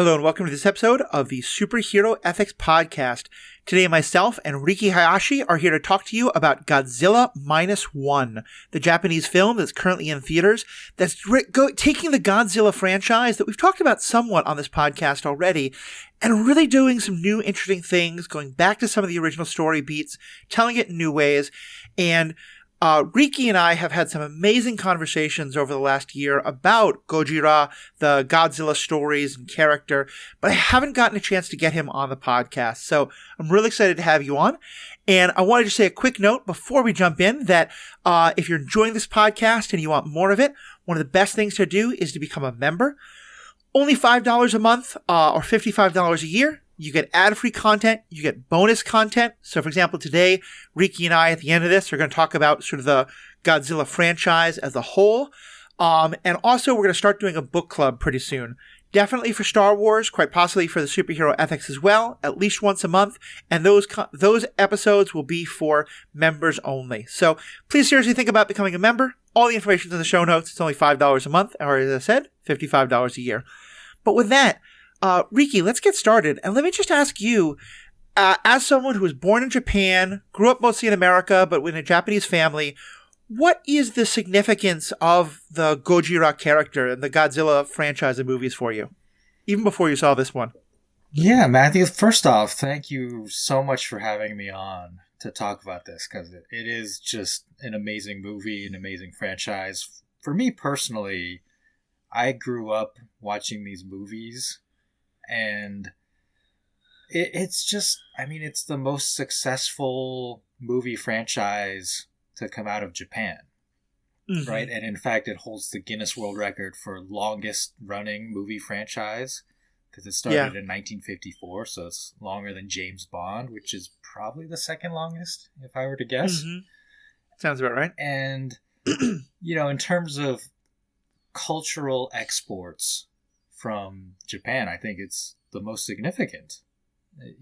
Hello and welcome to this episode of the Superhero Ethics Podcast. Today myself and Riki Hayashi are here to talk to you about Godzilla Minus One, the Japanese film that's currently in theaters that's taking the Godzilla franchise that we've talked about somewhat on this podcast already and really doing some new interesting things, going back to some of the original story beats, telling it in new ways, and Riki and I have had some amazing conversations over the last year about Gojira, the Godzilla stories and character, but I haven't gotten a chance to get him on the podcast. So I'm really excited to have you on. And I wanted to say a quick note before we jump in that if you're enjoying this podcast and you want more of it, one of the best things to do is to become a member. Only $5 a month or $55 a year. You get ad-free content, you get bonus content. So, for example, today, Riki and I, at the end of this, are going to talk about sort of the Godzilla franchise as a whole. And also, we're going to start doing a book club pretty soon. Definitely for Star Wars, quite possibly for the superhero ethics as well, at least once a month. And those episodes will be for members only. So, please seriously think about becoming a member. All the information is in the show notes. It's only $5 a month, or as I said, $55 a year. But with that, Riki, let's get started. And let me just ask you, as someone who was born in Japan, grew up mostly in America, but in a Japanese family, what is the significance of the Gojira character and the Godzilla franchise of movies for you, even before you saw this one? Yeah, Matthew, first off, thank you so much for having me on to talk about this, because it is just an amazing movie, an amazing franchise. For me personally, I grew up watching these movies. And it's just, I mean, it's the most successful movie franchise to come out of Japan, right? And in fact, it holds the Guinness World Record for longest running movie franchise because it started in 1954, so it's longer than James Bond, which is probably the second longest, if I were to guess. Sounds about right. And, you know, in terms of cultural exports from Japan, I think it's the most significant.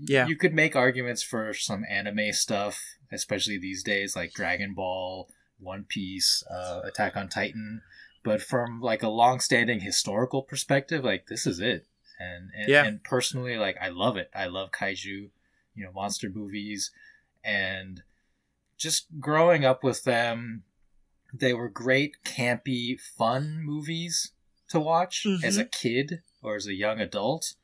Yeah. You could make arguments for some anime stuff, especially these days, like Dragon Ball, One Piece, Attack on Titan. But from like a long-standing historical perspective, like this is it. And personally, like I love it. I love kaiju, you know, monster movies, and just growing up with them, they were great, campy, fun movies to watch as a kid or as a young adult.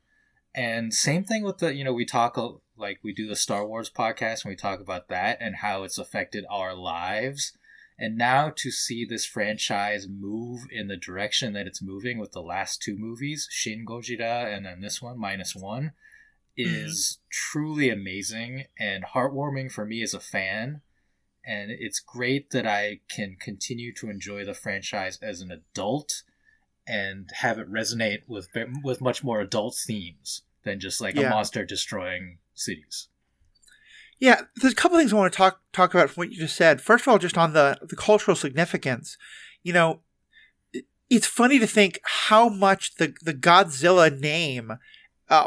And same thing with the, you know, we talk, like we do the Star Wars podcast and we talk about that and how it's affected our lives. And now to see this franchise move in the direction that it's moving with the last two movies, Shin Gojira and then this one, Minus One, is truly amazing and heartwarming for me as a fan. And it's great that I can continue to enjoy the franchise as an adult and have it resonate with much more adult themes than just like a monster destroying cities. Yeah, there's a couple things I want to talk about from what you just said. First of all, just on the cultural significance, you know, it's funny to think how much the Godzilla name,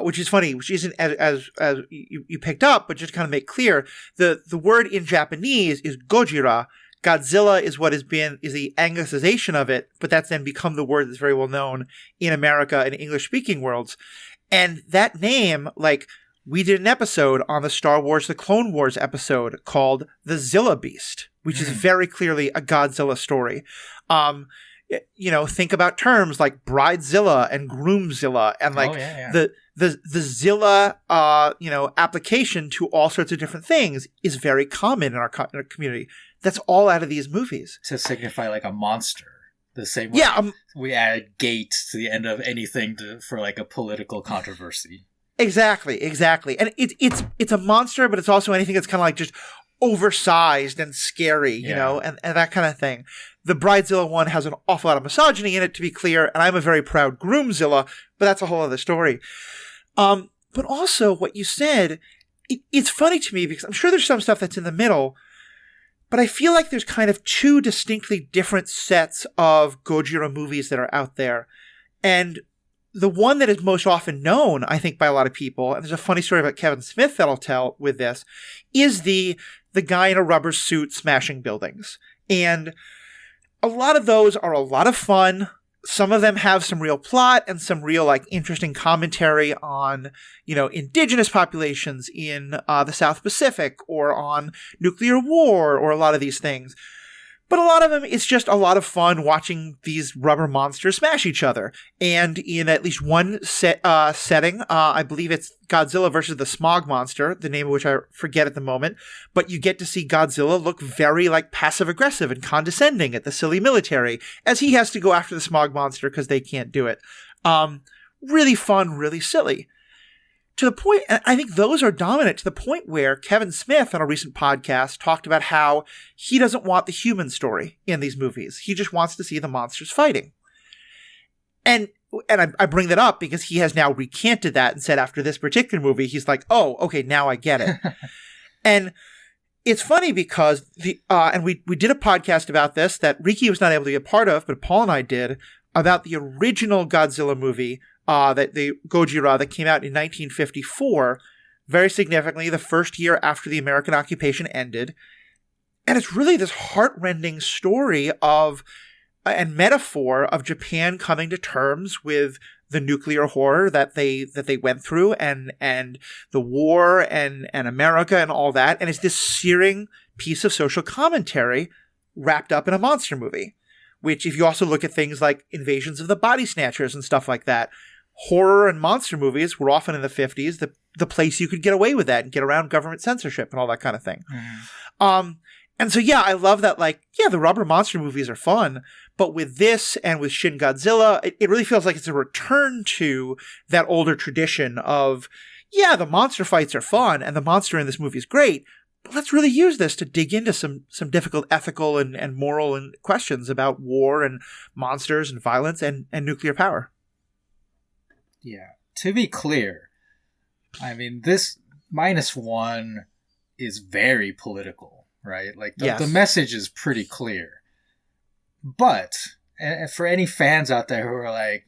which is funny, which isn't as you picked up, but just to kind of make clear, the word in Japanese is Gojira. Godzilla is what is the anglicization of it, but that's then become the word that's very well known in America and English-speaking worlds. And that name, like, we did an episode on the Star Wars, the Clone Wars episode called The Zilla Beast, which is very clearly a Godzilla story. You know, think about terms like Bridezilla and Groomzilla and like the Zilla, you know, application to all sorts of different things is very common in our community. That's all out of these movies. To signify like a monster. The same way we add gate to the end of anything for like a political controversy. Exactly. And it's a monster, but it's also anything that's kind of like just oversized and scary, you know, and that kind of thing. The Bridezilla one has an awful lot of misogyny in it, to be clear, and I'm a very proud Groomzilla, but that's a whole other story. But also, what you said, it's funny to me because I'm sure there's some stuff that's in the middle, but I feel like there's kind of two distinctly different sets of Gojira movies that are out there. And the one that is most often known, I think, by a lot of people, and there's a funny story about Kevin Smith that I'll tell with this, is the guy in a rubber suit smashing buildings. And a lot of those are a lot of fun. some of them have some real plot and some real like interesting commentary on, indigenous populations in the South Pacific or on nuclear war or a lot of these things. But a lot of them, it's just a lot of fun watching these rubber monsters smash each other. And in at least one setting, I believe it's Godzilla versus the Smog Monster, the name of which I forget at the moment. But you get to see Godzilla look very like passive-aggressive and condescending at the silly military, as he has to go after the Smog Monster because they can't do it. Really fun, really silly. To the point, and I think those are dominant to the point where Kevin Smith on a recent podcast talked about how he doesn't want the human story in these movies. He just wants to see the monsters fighting. And I bring that up because he has now recanted that and said after this particular movie, he's like, oh, okay, now I get it. And it's funny because and we did a podcast about this that Riki was not able to be a part of, but Paul and I did, about the original Godzilla movie, that the Gojira that came out in 1954, very significantly the first year after the American occupation ended. And it's really this heartrending story of and metaphor of Japan coming to terms with the nuclear horror that they went through and the war and America and all that. And it's this searing piece of social commentary wrapped up in a monster movie, which if you also look at things like Invasions of the Body Snatchers and stuff like that, horror and monster movies were often in the 50s the place you could get away with that and get around government censorship and all that kind of thing. Mm-hmm. And so, yeah, I love that, the rubber monster movies are fun, but with this and with Shin Godzilla, it really feels like it's a return to that older tradition of, the monster fights are fun and the monster in this movie is great, but let's really use this to dig into some difficult ethical and moral and questions about war and monsters and violence and nuclear power. Yeah. To be clear, I mean, this Minus One is very political, right? Like, the message is pretty clear. But, for any fans out there who are like,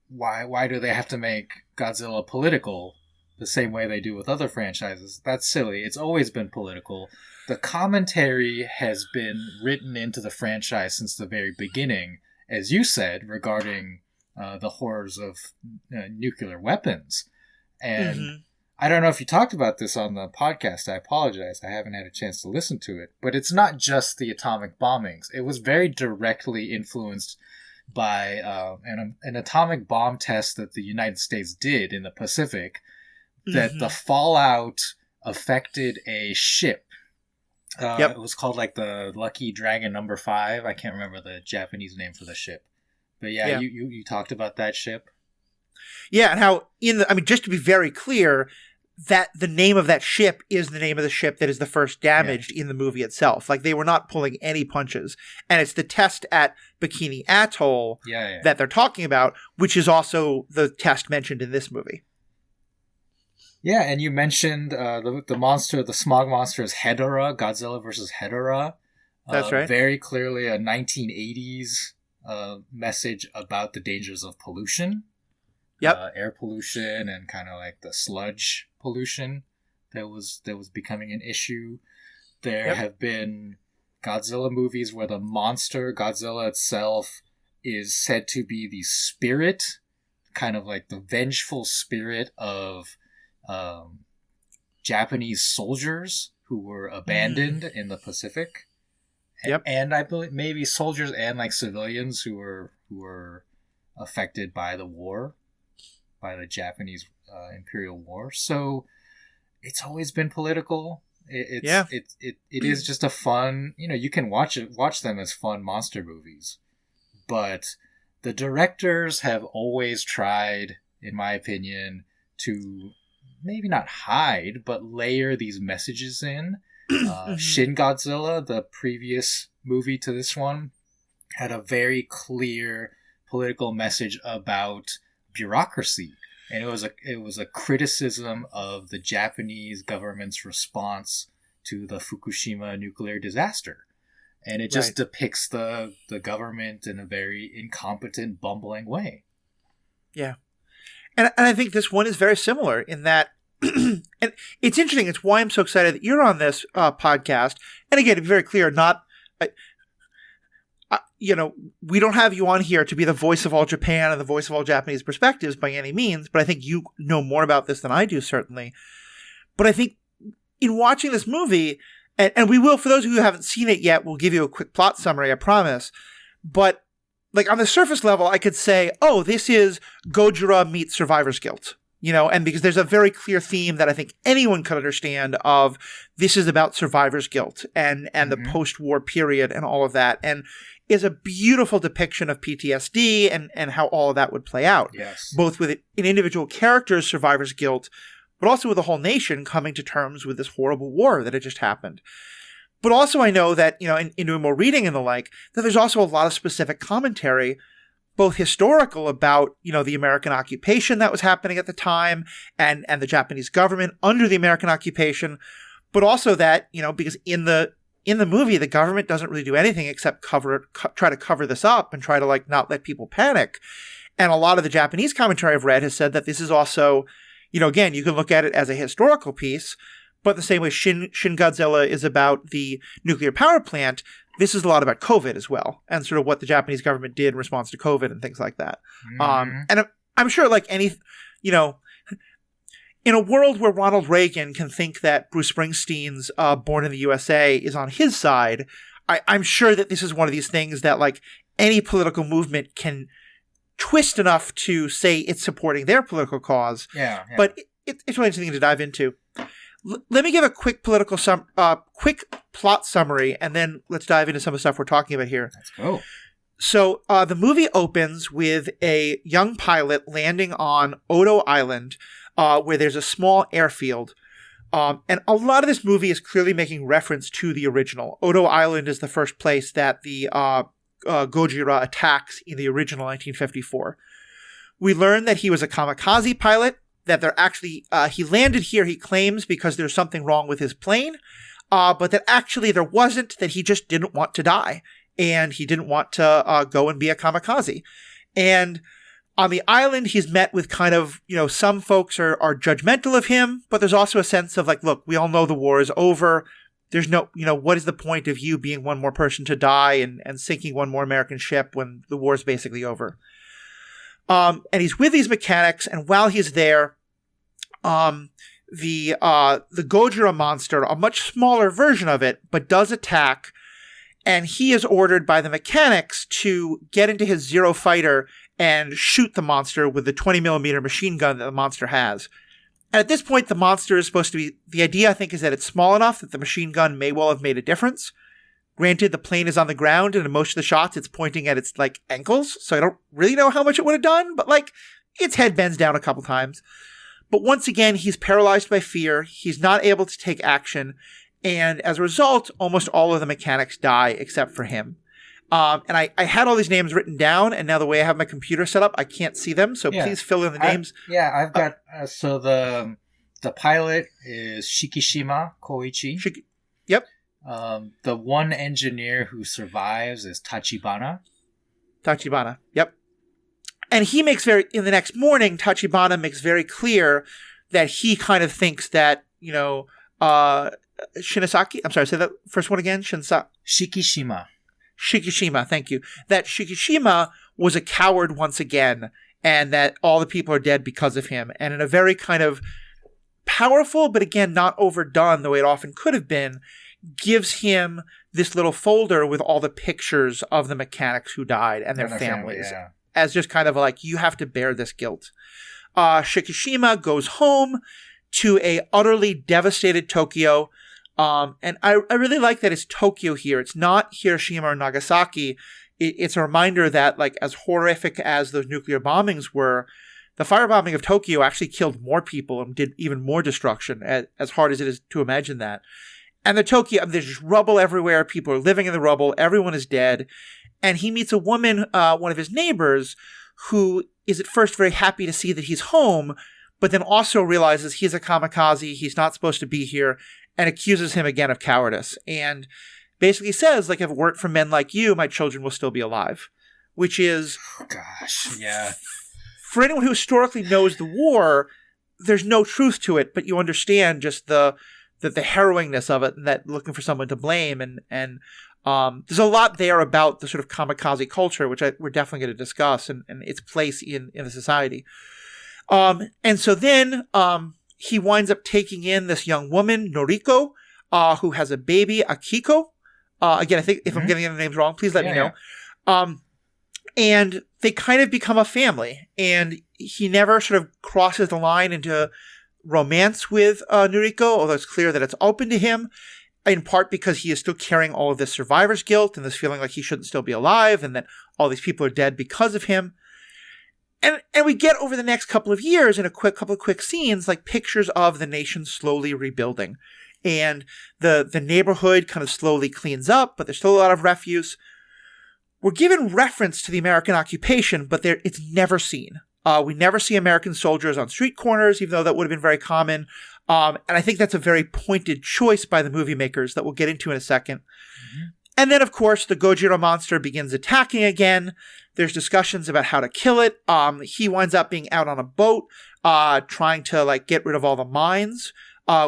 why do they have to make Godzilla political the same way they do with other franchises? That's silly. It's always been political. The commentary has been written into the franchise since the very beginning, as you said, regarding the horrors of nuclear weapons. And I don't know if you talked about this on the podcast. I apologize. I haven't had a chance to listen to it. But it's not just the atomic bombings. It was very directly influenced by an atomic bomb test that the United States did in the Pacific, that the fallout affected a ship. It was called the Lucky Dragon number 5. I can't remember the Japanese name for the ship. But you talked about that ship. Yeah, and how just to be very clear, that the name of that ship is the name of the ship that is the first damaged in the movie itself. Like, they were not pulling any punches. And it's the test at Bikini Atoll that they're talking about, which is also the test mentioned in this movie. Yeah, and you mentioned the Smog Monster is Hedorah, Godzilla versus Hedorah. That's right. Very clearly a 1980s message about the dangers of pollution. Air pollution and kind of like the sludge pollution that was becoming an issue. There have been Godzilla movies where the monster, Godzilla itself, is said to be the spirit, kind of like the vengeful spirit of Japanese soldiers who were abandoned in the Pacific. And I believe maybe soldiers and civilians who were affected by the war, by the Japanese Imperial War. So it's always been political. It is just a fun, you can watch them as fun monster movies. But the directors have always tried, in my opinion, to maybe not hide, but layer these messages in. Shin Godzilla, the previous movie to this one, had a very clear political message about bureaucracy, and it was a criticism of the Japanese government's response to the Fukushima nuclear disaster, and it just depicts the government in a very incompetent, bumbling way. Yeah, and I think this one is very similar in that. And it's interesting. It's why I'm so excited that you're on this podcast. And again, to be very clear, we don't have you on here to be the voice of all Japan and the voice of all Japanese perspectives by any means, but I think you know more about this than I do, certainly. But I think in watching this movie, and we will, for those of you who haven't seen it yet, we'll give you a quick plot summary, I promise. But like on the surface level, I could say, oh, this is Gojira meets survivor's guilt. And because there's a very clear theme that I think anyone could understand of this is about survivor's guilt and the post-war period and all of that, and is a beautiful depiction of PTSD and how all of that would play out. Yes. Both with an individual character's survivor's guilt, but also with the whole nation coming to terms with this horrible war that had just happened. But also I know that, in doing more reading and the like, that there's also a lot of specific commentary, both historical about, the American occupation that was happening at the time and the Japanese government under the American occupation, but also that, because in the movie, the government doesn't really do anything except try to cover this up and try to not let people panic. And a lot of the Japanese commentary I've read has said that this is also, again, you can look at it as a historical piece, but the same way Shin Godzilla is about the nuclear power plant, this is a lot about COVID as well, and sort of what the Japanese government did in response to COVID and things like that. And I'm sure, in a world where Ronald Reagan can think that Bruce Springsteen's Born in the USA is on his side, I'm sure that this is one of these things that, any political movement can twist enough to say it's supporting their political cause. Yeah. But it's really interesting to dive into. Let me give a quick quick plot summary, and then let's dive into some of the stuff we're talking about here. Let's go. So the movie opens with a young pilot landing on Odo Island, where there's a small airfield. And a lot of this movie is clearly making reference to the original. Odo Island is the first place that the Gojira attacks in the original 1954. We learn that he was a kamikaze pilot, that they're actually, he landed here, he claims, because there's something wrong with his plane, but that actually there wasn't, that he just didn't want to die, and he didn't want to go and be a kamikaze. And on the island, he's met with kind of, some folks are judgmental of him, but there's also a sense of look, we all know the war is over. There's no, what is the point of you being one more person to die and sinking one more American ship when the war is basically over? And he's with these mechanics, and while he's there, the Gojira monster, a much smaller version of it, but does attack, and he is ordered by the mechanics to get into his Zero fighter and shoot the monster with the 20mm machine gun that the monster has. And at this point, the monster is supposed to be, the idea I think is that it's small enough that the machine gun may well have made a difference. Granted, the plane is on the ground, and in most of the shots, it's pointing at its, ankles, so I don't really know how much it would have done, but, its head bends down a couple times. But once again, he's paralyzed by fear, he's not able to take action, and as a result, almost all of the mechanics die except for him. And I had all these names written down, and now the way I have my computer set up, I can't see them, so please fill in the names. I've got, so the pilot is Shikishima Koichi. Yep. The one engineer who survives is Tachibana. Yep. And he makes in the next morning, Tachibana makes very clear that he kind of thinks that, Shinosaki, I'm sorry, say that first one again, Shikishima, thank you. That Shikishima was a coward once again, and that all the people are dead because of him. And in a very kind of powerful, but again, not overdone the way it often could have been, gives him this little folder with all the pictures of the mechanics who died and their families. As just kind of you have to bear this guilt. Shikishima goes home to a utterly devastated Tokyo. And I really like that it's Tokyo here. It's not Hiroshima or Nagasaki. It's a reminder that, as horrific as those nuclear bombings were, the firebombing of Tokyo actually killed more people and did even more destruction, as hard as it is to imagine that. And the Tokyo, there's just rubble everywhere. People are living in the rubble. Everyone is dead. And he meets a woman, one of his neighbors, who is at first very happy to see that he's home, but then also realizes he's a kamikaze, he's not supposed to be here, and accuses him again of cowardice. And basically says, if it weren't for men like you, my children will still be alive. Which is... Oh, gosh, yeah. For anyone who historically knows the war, there's no truth to it, but you understand just the harrowingness of it, and that looking for someone to blame, and There's a lot there about the sort of kamikaze culture, which we're definitely going to discuss, and its place in the society. And so then he winds up taking in this young woman, Noriko, who has a baby, Akiko. Again, I think if I'm getting the names wrong, please let me know. And they kind of become a family. And he never sort of crosses the line into romance with Noriko, although it's clear that it's open to him, in part because he is still carrying all of this survivor's guilt and this feeling like he shouldn't still be alive and that all these people are dead because of him. And we get over the next couple of years in couple of quick scenes, like pictures of the nation slowly rebuilding. And the neighborhood kind of slowly cleans up, but there's still a lot of refuse. We're given reference to the American occupation, but it's never seen. We never see American soldiers on street corners, even though that would have been very common. And I think that's a very pointed choice by the movie makers that we'll get into in a second. Mm-hmm. And then, of course, the Gojira monster begins attacking again. There's discussions about how to kill it. He winds up being out on a boat, trying to get rid of all the mines,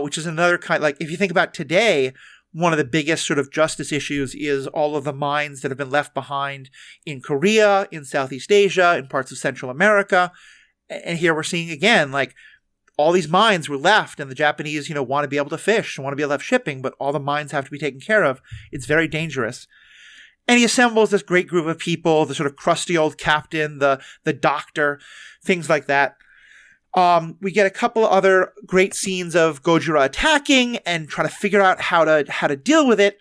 which is another kind. If you think about today, one of the biggest sort of justice issues is all of the mines that have been left behind in Korea, in Southeast Asia, in parts of Central America. And here we're seeing again, all these mines were left, and the Japanese, want to be able to fish, want to be able to have shipping, but all the mines have to be taken care of. It's very dangerous. And he assembles this great group of people, the sort of crusty old captain, the doctor, things like that. We get a couple of other great scenes of Gojira attacking and trying to figure out how to deal with it.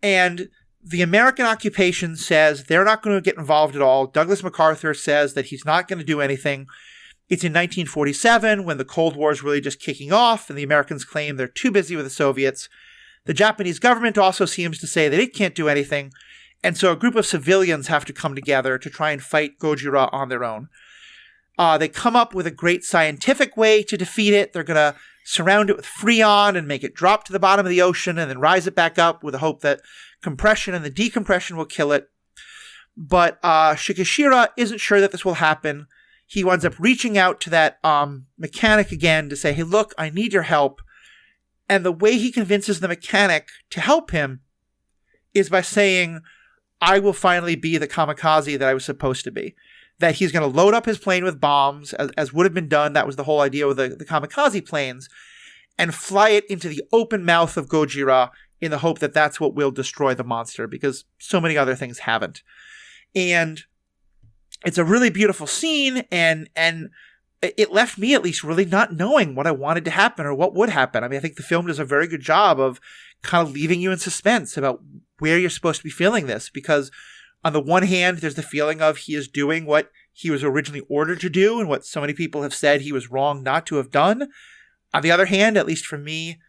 And the American occupation says they're not going to get involved at all. Douglas MacArthur says that he's not going to do anything. It's in 1947 when the Cold War is really just kicking off, and the Americans claim they're too busy with the Soviets. The Japanese government also seems to say that it can't do anything, and so a group of civilians have to come together to try and fight Gojira on their own. They come up with a great scientific way to defeat it. They're going to surround it with Freon and make it drop to the bottom of the ocean and then rise it back up with the hope that compression and the decompression will kill it. But Shikishira isn't sure that this will happen. He winds up reaching out to that mechanic again to say, hey, look, I need your help. And the way he convinces the mechanic to help him is by saying, I will finally be the kamikaze that I was supposed to be. That he's going to load up his plane with bombs, as would have been done. That was the whole idea with the kamikaze planes, and fly it into the open mouth of Gojira in the hope that that's what will destroy the monster, because so many other things haven't. And it's a really beautiful scene, and it left me at least really not knowing what I wanted to happen or what would happen. I mean, I think the film does a very good job of kind of leaving you in suspense about where you're supposed to be feeling this, because on the one hand, there's the feeling of he is doing what he was originally ordered to do and what so many people have said he was wrong not to have done. On the other hand, at least for me,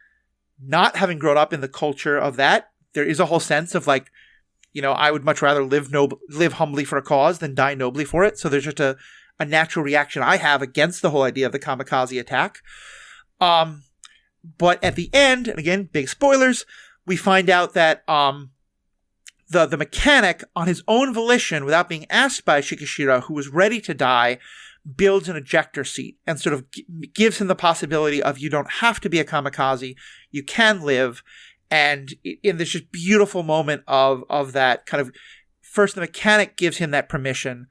not having grown up in the culture of that, there is a whole sense of I would much rather live humbly for a cause than die nobly for it. So there's just a natural reaction I have against the whole idea of the kamikaze attack. But at the end, and again, big spoilers, we find out that the mechanic, on his own volition, without being asked by Shikishira, who was ready to die, builds an ejector seat and sort of gives him the possibility of you don't have to be a kamikaze, you can live. And in this just beautiful moment of that kind of, first the mechanic gives him that permission,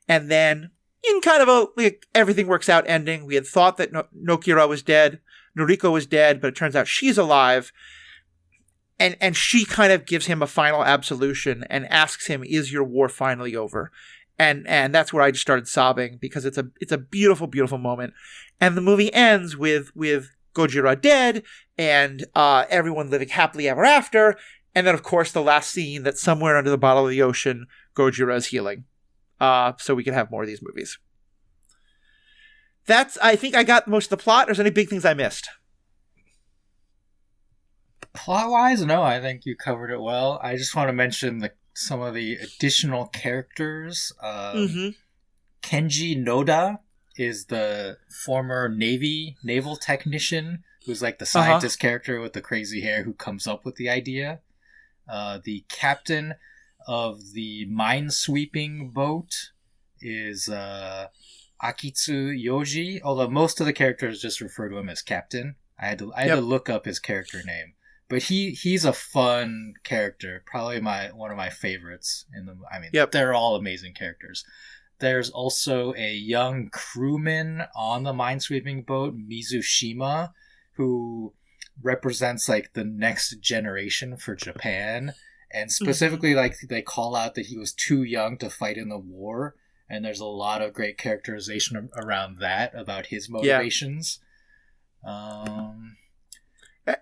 and then in kind of everything works out ending, we had thought that Noriko was dead, but it turns out she's alive. And she kind of gives him a final absolution and asks him, is your war finally over? And that's where I just started sobbing, because it's a beautiful, beautiful moment. And the movie ends with Gojira dead and everyone living happily ever after. And then, of course, the last scene that somewhere under the bottom of the ocean, Gojira is healing. So we can have more of these movies. I think I got most of the plot. Or is there any big things I missed? Plot-wise, no, I think you covered it well. I just want to mention some of the additional characters. Kenji Noda is the former naval technician who's the scientist character with the crazy hair who comes up with the idea. The captain of the mine-sweeping boat is Akitsu Yoji, although most of the characters just refer to him as Captain. I had to look up his character name. But he's a fun character, probably one of my favorites in the. I mean, they're all amazing characters. There's also a young crewman on the minesweeping boat, Mizushima, who represents like the next generation for Japan. And specifically, like, they call out that he was too young to fight in the war. And there's a lot of great characterization around that, about his motivations.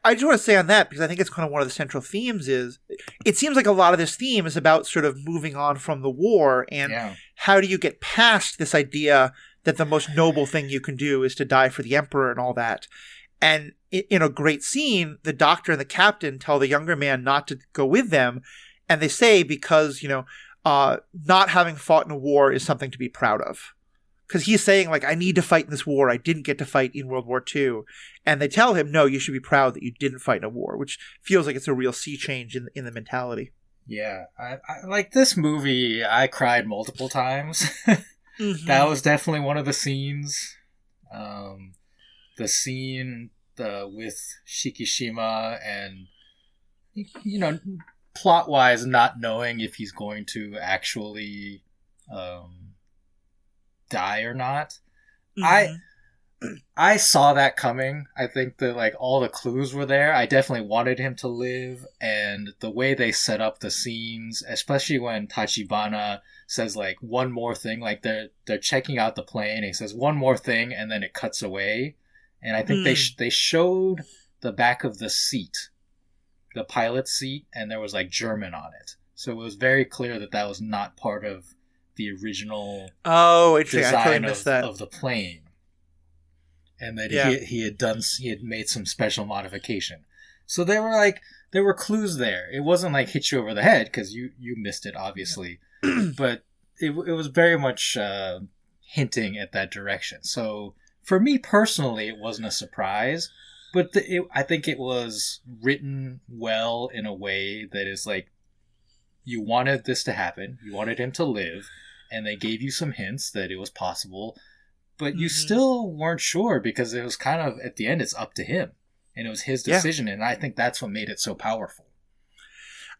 I just want to say on that, because I think it's kind of one of the central themes, is it seems like a lot of this theme is about sort of moving on from the war, and how do you get past this idea that the most noble thing you can do is to die for the emperor and all that. And in a great scene, the doctor and the captain tell the younger man not to go with them, and they say because, not having fought in a war is something to be proud of. Because he's saying, like, I need to fight in this war. I didn't get to fight in World War II. And they tell him, no, you should be proud that you didn't fight in a war, which feels like it's a real sea change in the mentality. Yeah. I like this movie, I cried multiple times. That was definitely one of the scenes. The scene with Shikishima and, plot-wise not knowing if he's going to actually... die or not. I saw that coming. I think that, like, all the clues were there. I definitely wanted him to live, and the way they set up the scenes, especially when Tachibana says, like, one more thing, like they're checking out the plane, and he says one more thing, and then it cuts away. And I think they showed the back of the seat, the pilot's seat, and there was, like, German on it. So it was very clear that was not part of the original design of the plane, and that he had made some special modification. So there were clues there. It wasn't like hit you over the head, because you missed it, obviously, but it was very much hinting at that direction. So for me personally, it wasn't a surprise, but I think it was written well in a way that is like, you wanted this to happen, you wanted him to live, and they gave you some hints that it was possible, but you still weren't sure, because it was kind of, at the end, it's up to him, and it was his decision, and I think that's what made it so powerful.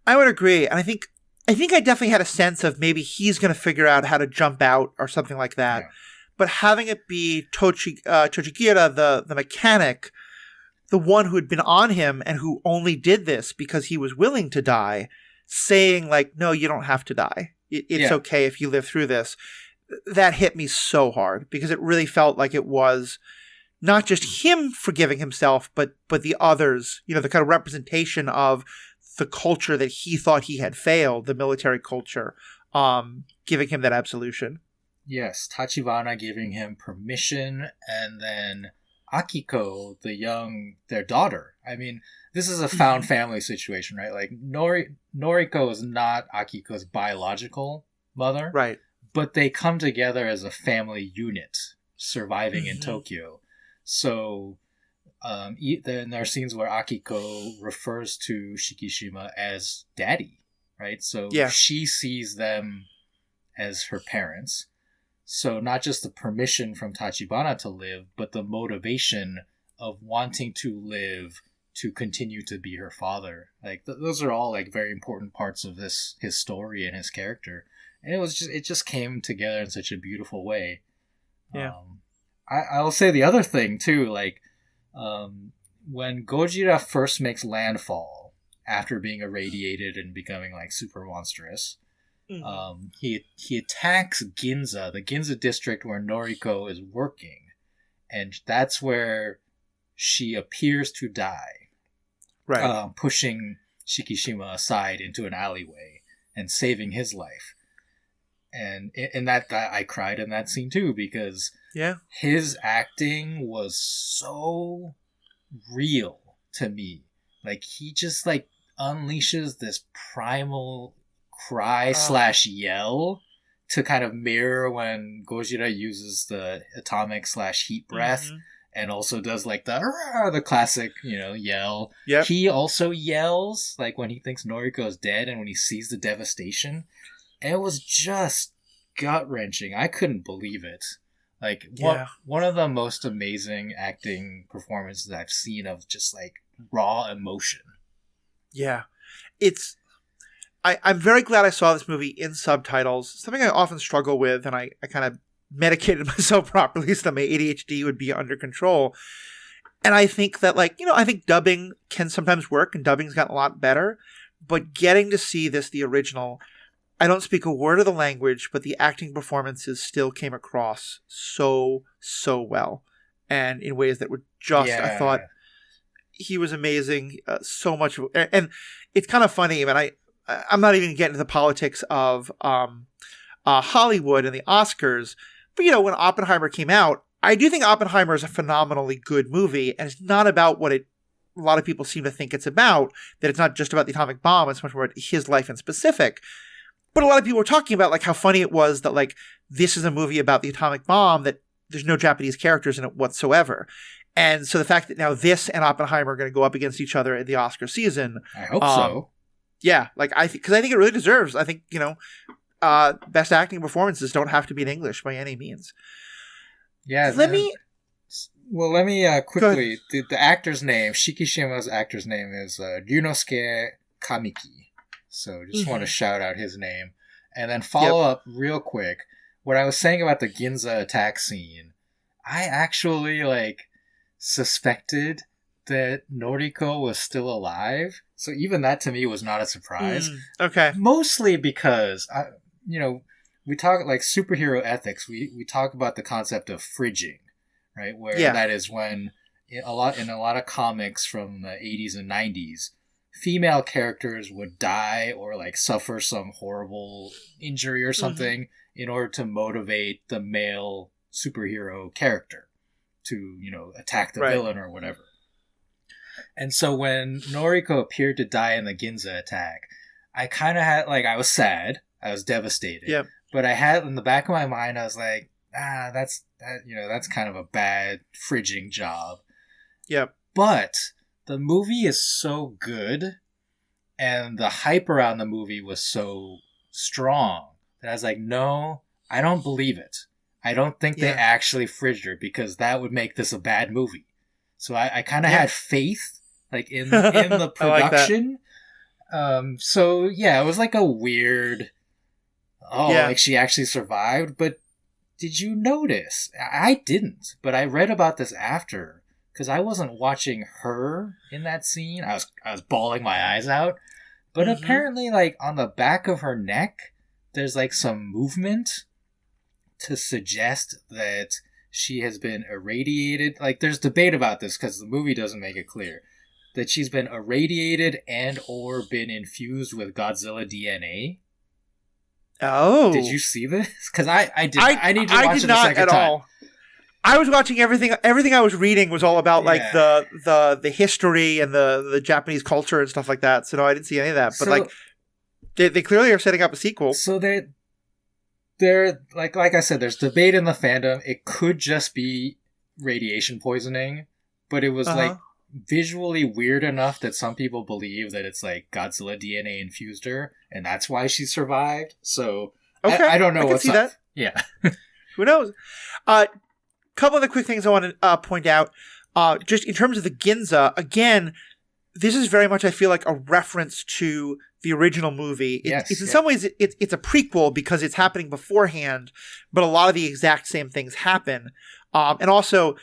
I would agree, and I think I definitely had a sense of maybe he's going to figure out how to jump out or something like that, but having it be Tochigira, the mechanic, the one who had been on him and who only did this because he was willing to die, saying, like, no, you don't have to die. It's okay if you live through this. That hit me so hard, because it really felt like it was not just him forgiving himself, but the others, the kind of representation of the culture that he thought he had failed, the military culture, giving him that absolution. Yes, Tachibana giving him permission, and then Akiko, their daughter. I mean, this is a found family situation, right? Like, Noriko is not Akiko's biological mother. Right. But they come together as a family unit, surviving in Tokyo. So, then there are scenes where Akiko refers to Shikishima as daddy, right? So she sees them as her parents. So not just the permission from Tachibana to live, but the motivation of wanting to live to continue to be her father. Like, those are all, like, very important parts of his story and his character. And it just came together in such a beautiful way. Yeah. I'll say the other thing too, like, when Gojira first makes landfall after being irradiated and becoming, like, super monstrous, he attacks Ginza, the Ginza district where Noriko is working, and that's where she appears to die, right? Pushing Shikishima aside into an alleyway and saving his life. And in that I cried in that scene too, because his acting was so real to me. Like, he just, like, unleashes this primal cry / yell to kind of mirror when Gojira uses the atomic / heat breath, and also does, like, the classic, yell. Yep. He also yells, like, when he thinks Noriko is dead and when he sees the devastation. And it was just gut-wrenching. I couldn't believe it. Like, one of the most amazing acting performances I've seen of just, like, raw emotion. Yeah. I'm very glad I saw this movie in subtitles, something I often struggle with, and I kind of medicated myself properly so that my ADHD would be under control. And I think that, I think dubbing can sometimes work, and dubbing's gotten a lot better, but getting to see the original, I don't speak a word of the language, but the acting performances still came across so well, and in ways that were just, I thought, he was amazing, so much, and it's kind of funny, I'm not even getting into the politics of Hollywood and the Oscars, but when Oppenheimer came out, I do think Oppenheimer is a phenomenally good movie, and it's not about what a lot of people seem to think it's about, that it's not just about the atomic bomb, it's much more about his life in specific. But a lot of people were talking about how funny it was that this is a movie about the atomic bomb, that there's no Japanese characters in it whatsoever. And so the fact that now this and Oppenheimer are going to go up against each other in the Oscar season. I hope so. Yeah, because I think it really deserves. I think, best acting performances don't have to be in English by any means. Yeah. Let me quickly, the actor's name, Shikishima's actor's name is Ryunosuke Kamiki. So just want to shout out his name. And then follow up real quick. What I was saying about the Ginza attack scene, I actually suspected that Noriko was still alive. So even that to me was not a surprise. Okay. Mostly because, we talk superhero ethics. We talk about the concept of fridging, right? Where that is when in a lot of comics from the 80s and 90s, female characters would die or suffer some horrible injury or something in order to motivate the male superhero character to, attack the villain or whatever. And so when Noriko appeared to die in the Ginza attack, I kind of had, I was sad. I was devastated. Yep. But I had, in the back of my mind, I was like, that's kind of a bad fridging job. Yep. But the movie is so good, and the hype around the movie was so strong, that I was like, no, I don't believe it. I don't think they actually fridged her, because that would make this a bad movie. So I kind of had faith, in the production. So yeah, it was a weird, she actually survived. But did you notice? I didn't, but I read about this after, because I wasn't watching her in that scene. I was bawling my eyes out. But apparently, on the back of her neck, there's some movement to suggest that she has been irradiated. There's debate about this because the movie doesn't make it clear that she's been irradiated and or been infused with Godzilla DNA. Oh, did you see this? Because I did. I need to watch it a second time. All. I was watching everything. Everything I was reading was all about the history and the Japanese culture and stuff like that. So no, I didn't see any of that. But they clearly are setting up a sequel. So they're like I said, there's debate in the fandom. It could just be radiation poisoning, but it was visually weird enough that some people believe that it's Godzilla DNA infused her, and that's why she survived. So I don't know what's up. That. Yeah. Who knows? Couple of the quick things I want to point out. Just in terms of the Ginza, again, this is very much, I feel a reference to the original movie. It's in some ways, it's a prequel because it's happening beforehand, but a lot of the exact same things happen. And also,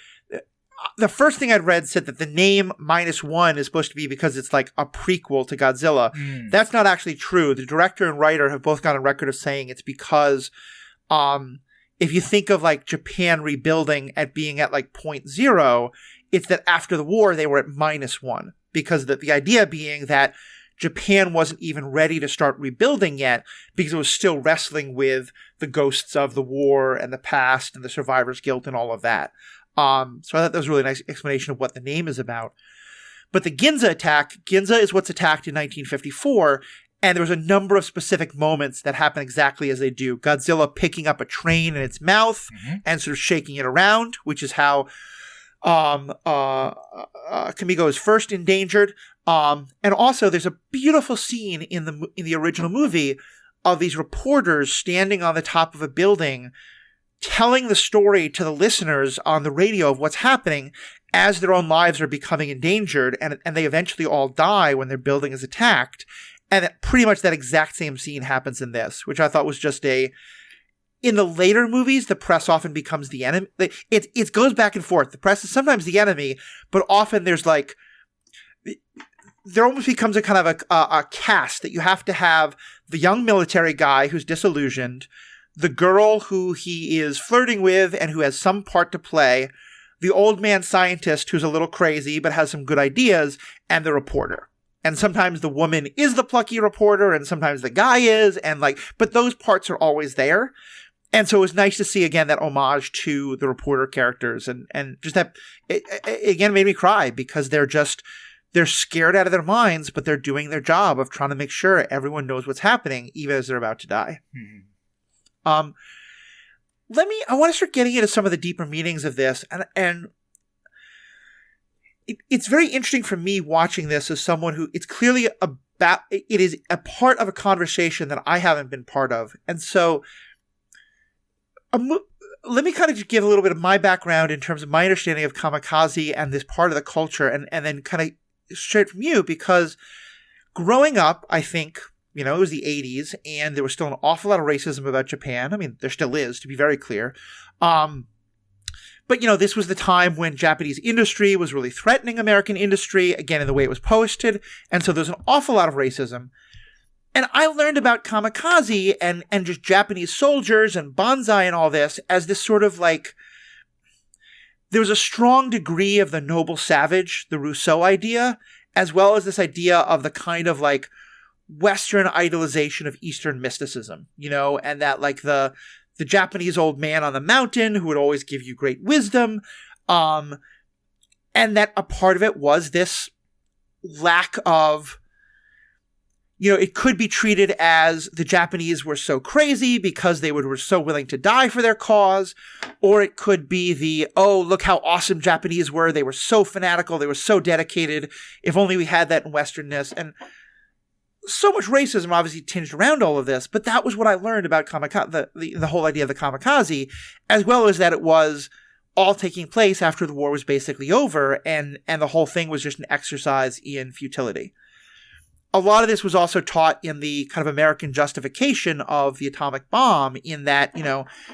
the first thing I'd read said that the name -1 is supposed to be because it's a prequel to Godzilla. That's not actually true. The director and writer have both gone on record of saying it's because if you think of Japan rebuilding at being at point 0, it's that after the war they were at -1, because the idea being that Japan wasn't even ready to start rebuilding yet because it was still wrestling with the ghosts of the war and the past and the survivor's guilt and all of that. So I thought that was a really nice explanation of what the name is about. But the Ginza attack, Ginza is what's attacked in 1954, and there was a number of specific moments that happen exactly as they do. Godzilla picking up a train in its mouth and sort of shaking it around, which is how Kamiko is first endangered. And also there's a beautiful scene in the original movie of these reporters standing on the top of a building telling the story to the listeners on the radio of what's happening. as their own lives are becoming endangered, and they eventually all die when their building is attacked. And pretty much that exact same scene happens in this, which I thought was just in the later movies, the press often becomes the enemy. It goes back and forth. The press is sometimes the enemy, but often there almost becomes a kind of a cast that you have to have the young military guy who's disillusioned, the girl who he is flirting with and who has some part to play, the old man scientist who's a little crazy but has some good ideas, and the reporter. And sometimes the woman is the plucky reporter, and sometimes the guy is, but those parts are always there. And so it was nice to see, again, that homage to the reporter characters. And just that, it again, made me cry because they're scared out of their minds, but they're doing their job of trying to make sure everyone knows what's happening, even as they're about to die. Mm-hmm. I want to start getting into some of the deeper meanings of this. And it's very interesting for me watching this as someone who it's clearly it is a part of a conversation that I haven't been part of. And so let me kind of just give a little bit of my background in terms of my understanding of kamikaze and this part of the culture, and then kind of straight from you, because growing up, I think, it was the 80s and there was still an awful lot of racism about Japan. I mean, there still is, to be very clear. But, this was the time when Japanese industry was really threatening American industry, again, in the way it was posted. And so there's an awful lot of racism. And I learned about kamikaze and just Japanese soldiers and bonsai and all this as this sort of there was a strong degree of the noble savage, the Rousseau idea, as well as this idea of the kind of Western idolization of Eastern mysticism, and that the Japanese old man on the mountain who would always give you great wisdom. And that a part of it was this lack of, it could be treated as the Japanese were so crazy because they were so willing to die for their cause. Or it could be look how awesome Japanese were. They were so fanatical. They were so dedicated. If only we had that in Westernness. And so much racism obviously tinged around all of this, but that was what I learned about kamikaze, the whole idea of the kamikaze, as well as that it was all taking place after the war was basically over, and the whole thing was just an exercise in futility. A lot of this was also taught in the kind of American justification of the atomic bomb, in that,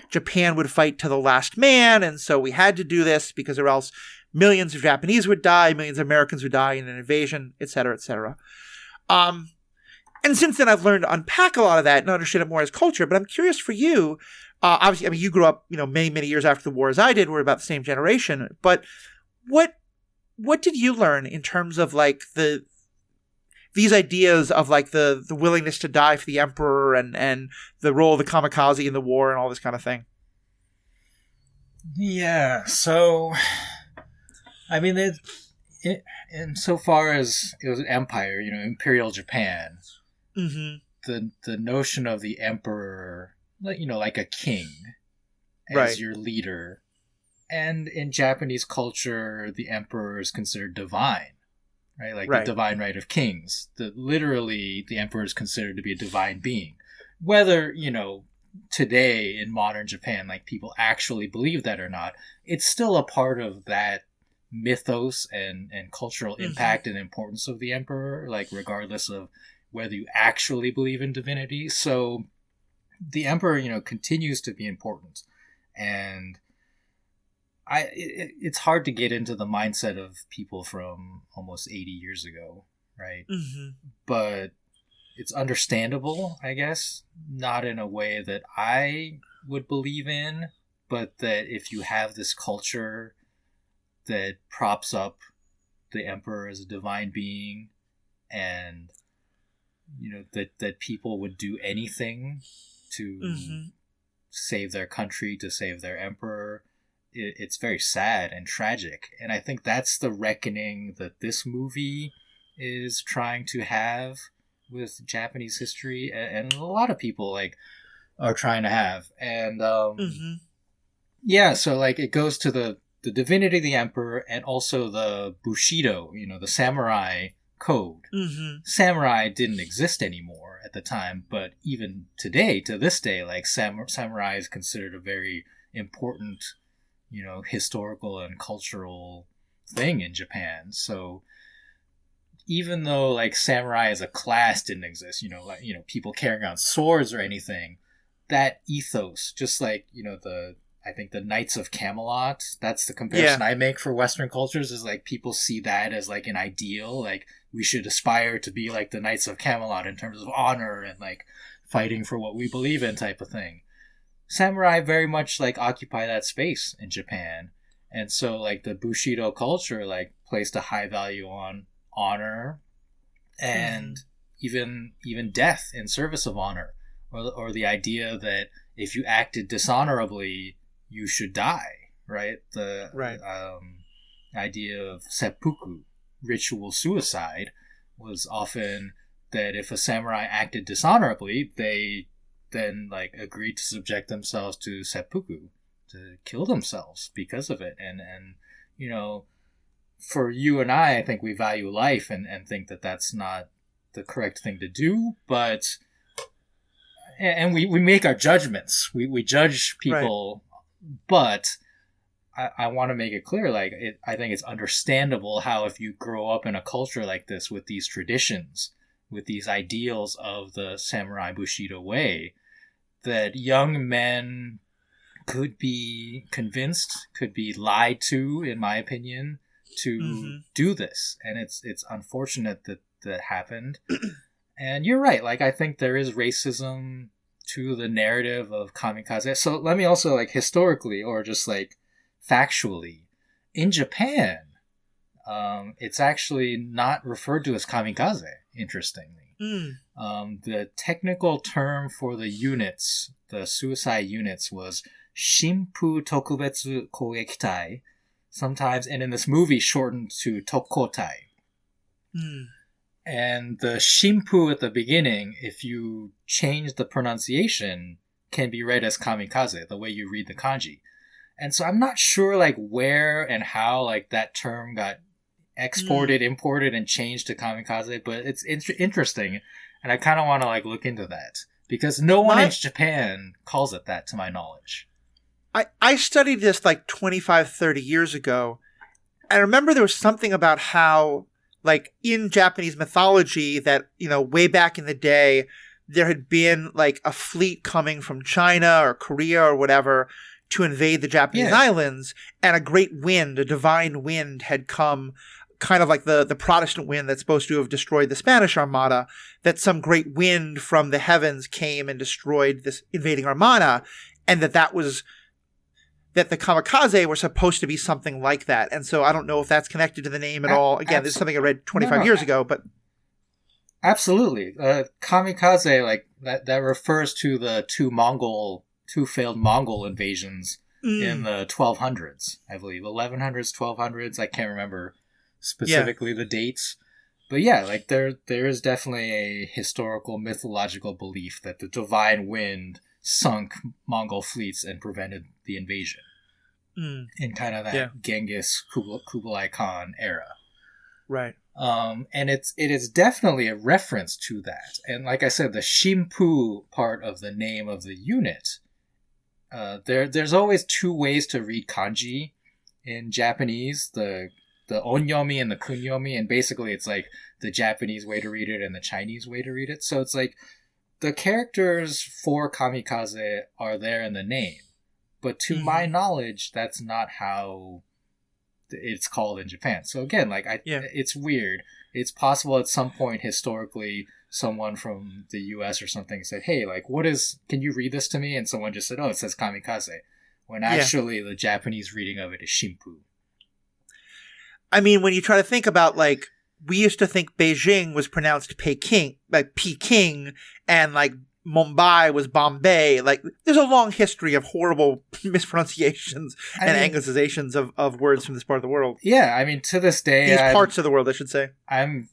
Japan would fight to the last man, and so we had to do this because or else millions of Japanese would die, millions of Americans would die in an invasion, etc., etc. And since then, I've learned to unpack a lot of that and understand it more as culture. But I'm curious for you. Obviously, I mean, you grew up, many, many years after the war as I did. We're about the same generation. But what did you learn in terms of these ideas of the willingness to die for the emperor and the role of the kamikaze in the war and all this kind of thing? Yeah. So, I mean, insofar as it was an empire, Imperial Japan. Mm-hmm. The notion of the emperor, like a king as your leader, and in Japanese culture, the emperor is considered divine, right? The divine right of kings. Literally, the emperor is considered to be a divine being. Whether today in modern Japan, people actually believe that or not, it's still a part of that mythos and cultural impact and importance of the emperor, regardless of whether you actually believe in divinity. So the emperor, continues to be important. And it's hard to get into the mindset of people from almost 80 years ago, right? Mm-hmm. But it's understandable, I guess, not in a way that I would believe in, but that if you have this culture that props up the emperor as a divine being, and that people would do anything to save their country, to save their emperor, it's very sad and tragic. And I think that's the reckoning that this movie is trying to have with Japanese history, and a lot of people are trying to have. And yeah, so it goes to the divinity of the emperor, and also the Bushido, the samurai code. Mm-hmm. Samurai didn't exist anymore at the time, but even today, to this day, samurai is considered a very important, historical and cultural thing in Japan. So even though like samurai as a class didn't exist, people carrying around swords or anything, that ethos, just like, I think the Knights of Camelot, that's the comparison I make for Western cultures, is like people see that as like an ideal, like we should aspire to be like the Knights of Camelot in terms of honor and like fighting for what we believe in type of thing. Samurai very much like occupy that space in Japan. And so like the Bushido culture like placed a high value on honor and even death in service of honor, or the idea that if you acted dishonorably, you should die, right? The idea of seppuku, ritual suicide, was often that if a samurai acted dishonorably, they then like agreed to subject themselves to seppuku, to kill themselves because of it. And for you and I think we value life and think that that's not the correct thing to do, but and we make our judgments. We judge people, but I want to make it clear, like I think it's understandable how if you grow up in a culture like this with these traditions, with these ideals of the samurai Bushido way, that young men could be convinced, could be lied to, in my opinion, to do this. And it's unfortunate that happened. And you're right, like I think there is racism to the narrative of kamikaze. So let me also, like, historically or just like factually, in Japan, it's actually not referred to as kamikaze, interestingly. The technical term for the units, the suicide units, was Shinpu Tokubetsu Kogekitai, sometimes, and in this movie shortened to Tokkotai. And the Shinpu at the beginning, if you change the pronunciation, can be read as kamikaze, the way you read the kanji. And so I'm not sure like where and how like that term got exported, imported, and changed to kamikaze, but it's interesting, and I kind of want to like look into that, because no one in Japan calls it that, to my knowledge. I studied this like 25, 30 years ago. I remember there was something about how, like, in Japanese mythology that, way back in the day, there had been like a fleet coming from China or Korea or whatever to invade the Japanese islands, and a great wind, a divine wind, had come, kind of like the Protestant wind that's supposed to have destroyed the Spanish Armada, that some great wind from the heavens came and destroyed this invading Armada, and that the kamikaze were supposed to be something like that. And so I don't know if that's connected to the name at all. Again, this is something I read 25 years ago, but... Absolutely. Kamikaze, like, that refers to the two failed Mongol invasions in the 1200s, I believe. 1100s, 1200s, I can't remember specifically the dates. But yeah, like, there is definitely a historical, mythological belief that the divine wind sunk Mongol fleets and prevented the invasion in kind of that Genghis Kublai Khan era. Right. And it is definitely a reference to that. And like I said, the Shinpu part of the name of the unit, there's always two ways to read kanji in Japanese, the onyomi and the kunyomi, and basically it's like the Japanese way to read it and the Chinese way to read it. So it's like the characters for kamikaze are there in the name, but to my knowledge, that's not how it's called in Japan. So again, like it's weird. It's possible at some point historically someone from the US or something said, hey, like, can you read this to me? And someone just said, oh, it says kamikaze, when actually the Japanese reading of it is Shinpu. I mean, when you try to think about, like, we used to think Beijing was pronounced Peking, like Peking, and like Mumbai was Bombay. Like, there's a long history of horrible mispronunciations and anglicizations of words from this part of the world. Yeah, I mean, to this day, these parts of the world, I should say. I'm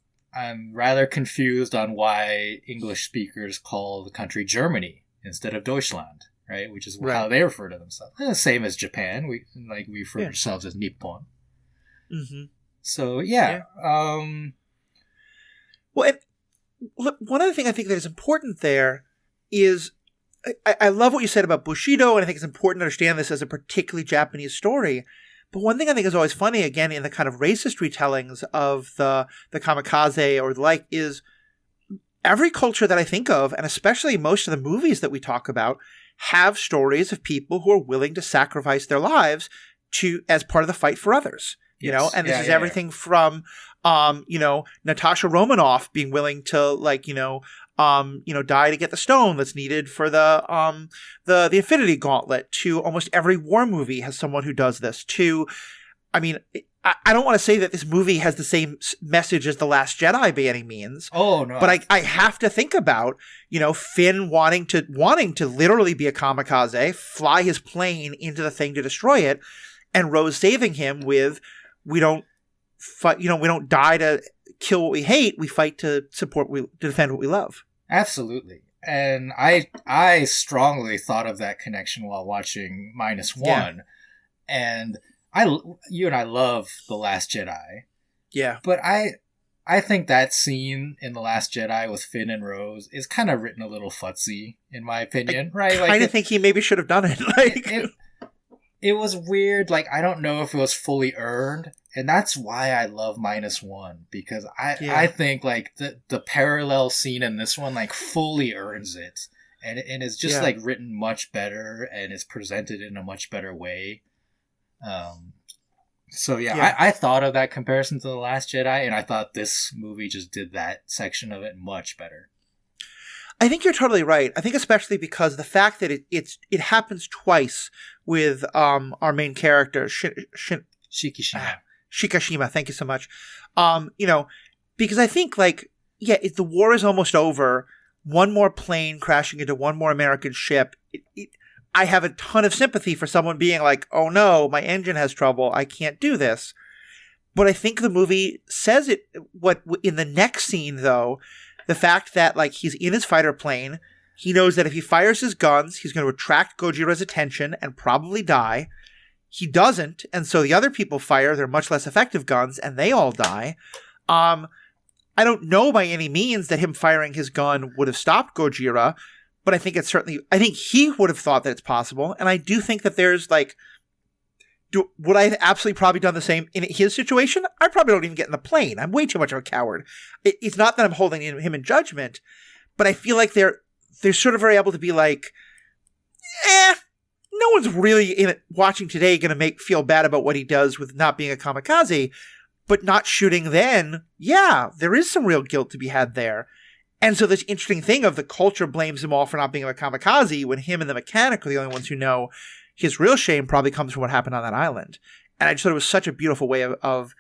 rather confused on why English speakers call the country Germany instead of Deutschland, right? Which is how they refer to themselves. Same as Japan. We refer to ourselves as Nippon. So well, one other thing I think that is important there is I love what you said about Bushido, and I think it's important to understand this as a particularly Japanese story. But one thing I think is always funny, again, in the kind of racist retellings of the kamikaze or the like, is every culture that I think of, and especially most of the movies that we talk about, have stories of people who are willing to sacrifice their lives as part of the fight for others. You know, and this is everything from, Natasha Romanoff being willing to, like, die to get the stone that's needed for the Infinity Gauntlet, to almost every war movie has someone who does this, to, I mean, I don't want to say that this movie has the same message as The Last Jedi by any means. Oh, no. But I have to think about, Finn wanting to literally be a kamikaze, fly his plane into the thing to destroy it, and Rose saving him with, we don't fight, we don't die to kill what we hate, we fight to defend what we love. Absolutely. And I strongly thought of that connection while watching Minus One. Yeah. And you and I love The Last Jedi. Yeah. But I think that scene in The Last Jedi with Finn and Rose is kind of written a little futzy, in my opinion. Right? I kind of think he maybe should have done it. It was weird. Like, I don't know if it was fully earned. And that's why I love Minus One, because I think, like, the parallel scene in this one, like, fully earns it. And it's just, like, written much better and is presented in a much better way. I thought of that comparison to The Last Jedi, and I thought this movie just did that section of it much better. I think you're totally right. I think especially because the fact that it happens twice with our main character, Shikishima. Shikishima, thank you so much. Because I think, like, if the war is almost over, one more plane crashing into one more American ship, I have a ton of sympathy for someone being like, oh no, my engine has trouble, I can't do this. But I think the movie says it, in the next scene, though, the fact that, like, he's in his fighter plane, he knows that if he fires his guns, he's going to attract Gojira's attention and probably die. He doesn't, and so the other people fire their much less effective guns, and they all die. I don't know by any means that him firing his gun would have stopped Gojira, but I think he would have thought that it's possible, and I do think that there's, like, would I have absolutely probably done the same in his situation? I probably don't even get in the plane. I'm way too much of a coward. It's not that I'm holding him in judgment, but I feel like they're sort of very able to be like, no one's really watching today going to feel bad about what he does with not being a kamikaze, but not shooting then, there is some real guilt to be had there. And so this interesting thing of the culture blames him all for not being a kamikaze when him and the mechanic are the only ones who know his real shame probably comes from what happened on that island. And I just thought it was such a beautiful way of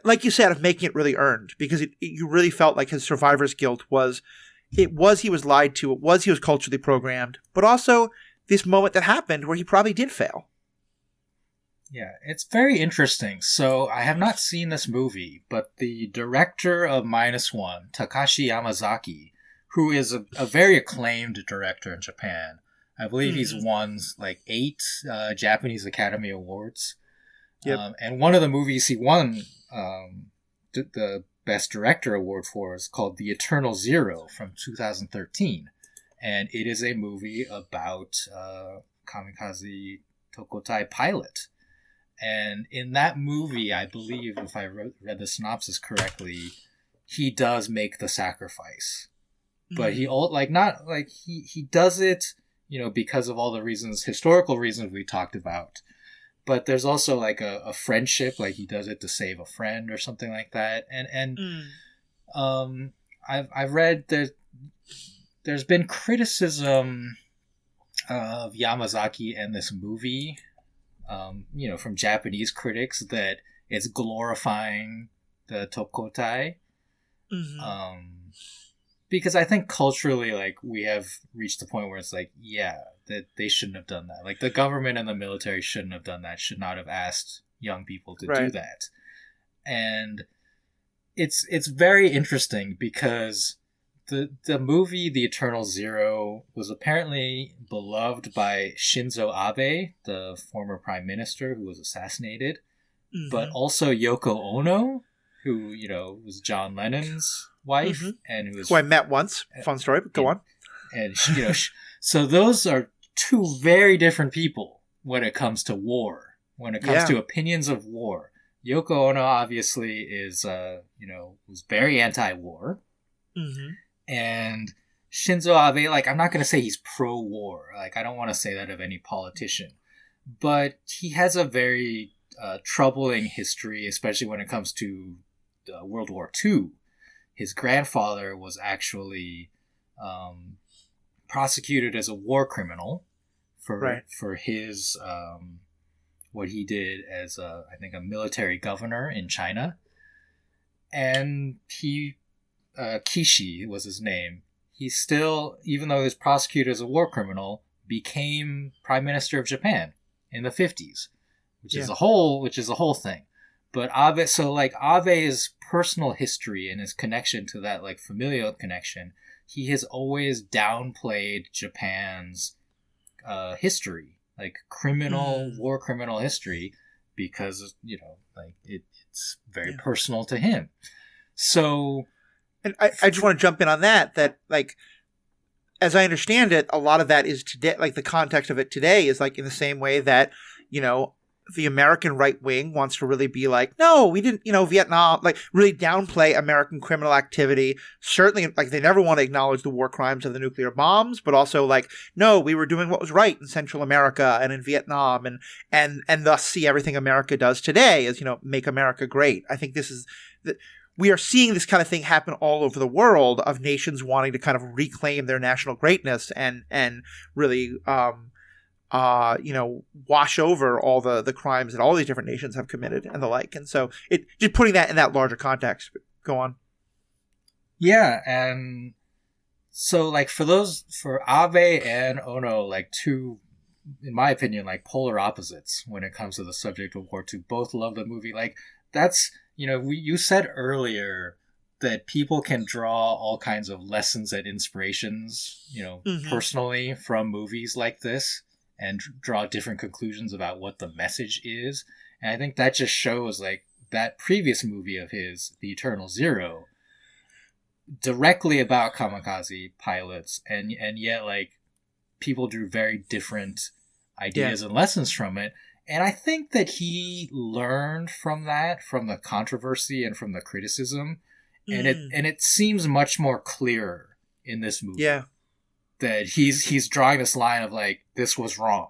like you said, of making it really earned, because you really felt like his survivor's guilt was he was lied to, it was he was culturally programmed, but also this moment that happened where he probably did fail. Yeah, it's very interesting. So I have not seen this movie, but the director of Minus One, Takashi Yamazaki, who is a very acclaimed director in Japan. I believe he's won like 8 Japanese Academy Awards. Yep. And one of the movies he won the Best Director Award for is called The Eternal Zero from 2013. And it is a movie about kamikaze Tokotai pilot. And in that movie, I believe, if I read the synopsis correctly, he does make the sacrifice. But he does it, because of all the reasons, historical reasons we talked about. But there's also like a friendship, like he does it to save a friend or something like that. I've read there's been criticism of Yamazaki and this movie, from Japanese critics, that it's glorifying the Tokotai. Because I think culturally, like, we have reached the point where it's like, that they shouldn't have done that. Like, the government and the military shouldn't have done that, should not have asked young people to do that. And it's very interesting because the movie The Eternal Zero was apparently beloved by Shinzo Abe, the former prime minister who was assassinated, but also Yoko Ono, who, was John Lennon's wife, and who I met once. Fun story, but go on. And so those are two very different people when it comes to war. when it comes to opinions of war. Yoko Ono obviously is, was very anti-war. Mm-hmm. And Shinzo Abe, like, I'm not going to say he's pro-war. Like, I don't want to say that of any politician. But he has a very troubling history, especially when it comes to World War II. His grandfather was actually prosecuted as a war criminal for his what he did as I think a military governor in China, and he Kishi was his name. He still, even though he was prosecuted as a war criminal, became Prime Minister of Japan in the 50s, which is a whole thing. But Abe's personal history and his connection to that, like, familial connection, he has always downplayed Japan's history, like war criminal history, because, it's very personal to him. So, and I just want to jump in on that, like, as I understand it, a lot of that is today, like, the context of it today is, like, in the same way that, the American right wing wants to really be like, no, we didn't, Vietnam, like, really downplay American criminal activity. Certainly, like, they never want to acknowledge the war crimes of the nuclear bombs, but also, like, no, we were doing what was right in Central America and in Vietnam, and thus see everything America does today as, make America great. I think we are seeing this kind of thing happen all over the world, of nations wanting to kind of reclaim their national greatness and really, wash over all the crimes that all these different nations have committed and the like. And so just putting that in that larger context. Go on. Yeah. And so, like, for Abe and Ono, like, two, in my opinion, like, polar opposites when it comes to the subject of War II, both love the movie. Like, that's, you said earlier that people can draw all kinds of lessons and inspirations, personally from movies like this, and draw different conclusions about what the message is. And I think that just shows, like, that previous movie of his, The Eternal Zero, directly about kamikaze pilots, and yet, like, people drew very different ideas and lessons from it. And I think that he learned from that, from the controversy and from the criticism, and it seems much more clearer in this movie. Yeah. That he's drawing this line of, like, this was wrong.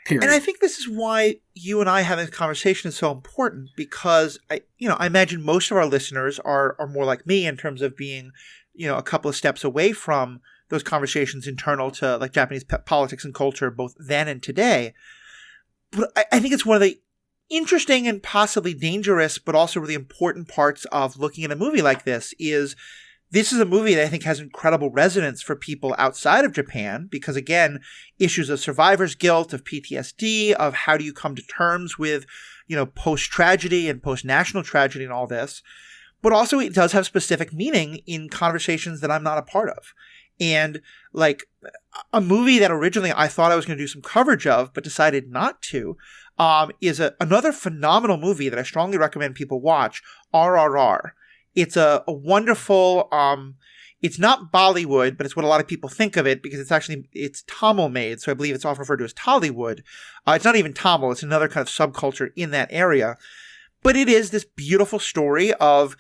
Period. And I think this is why you and I having this conversation is so important, because I imagine most of our listeners are more like me in terms of being, a couple of steps away from those conversations internal to, like, Japanese politics and culture, both then and today. But I think it's one of the interesting and possibly dangerous, but also really important parts of looking at a movie like this is a movie that I think has incredible resonance for people outside of Japan because, again, issues of survivor's guilt, of PTSD, of how do you come to terms with, post-tragedy and post-national tragedy and all this. But also it does have specific meaning in conversations that I'm not a part of. And, like, a movie that originally I thought I was going to do some coverage of but decided not to is another phenomenal movie that I strongly recommend people watch, RRR. It's a wonderful, it's not Bollywood, but it's what a lot of people think of it because it's Tamil made. So I believe it's often referred to as Tollywood. It's not even Tamil. It's another kind of subculture in that area. But it is this beautiful story of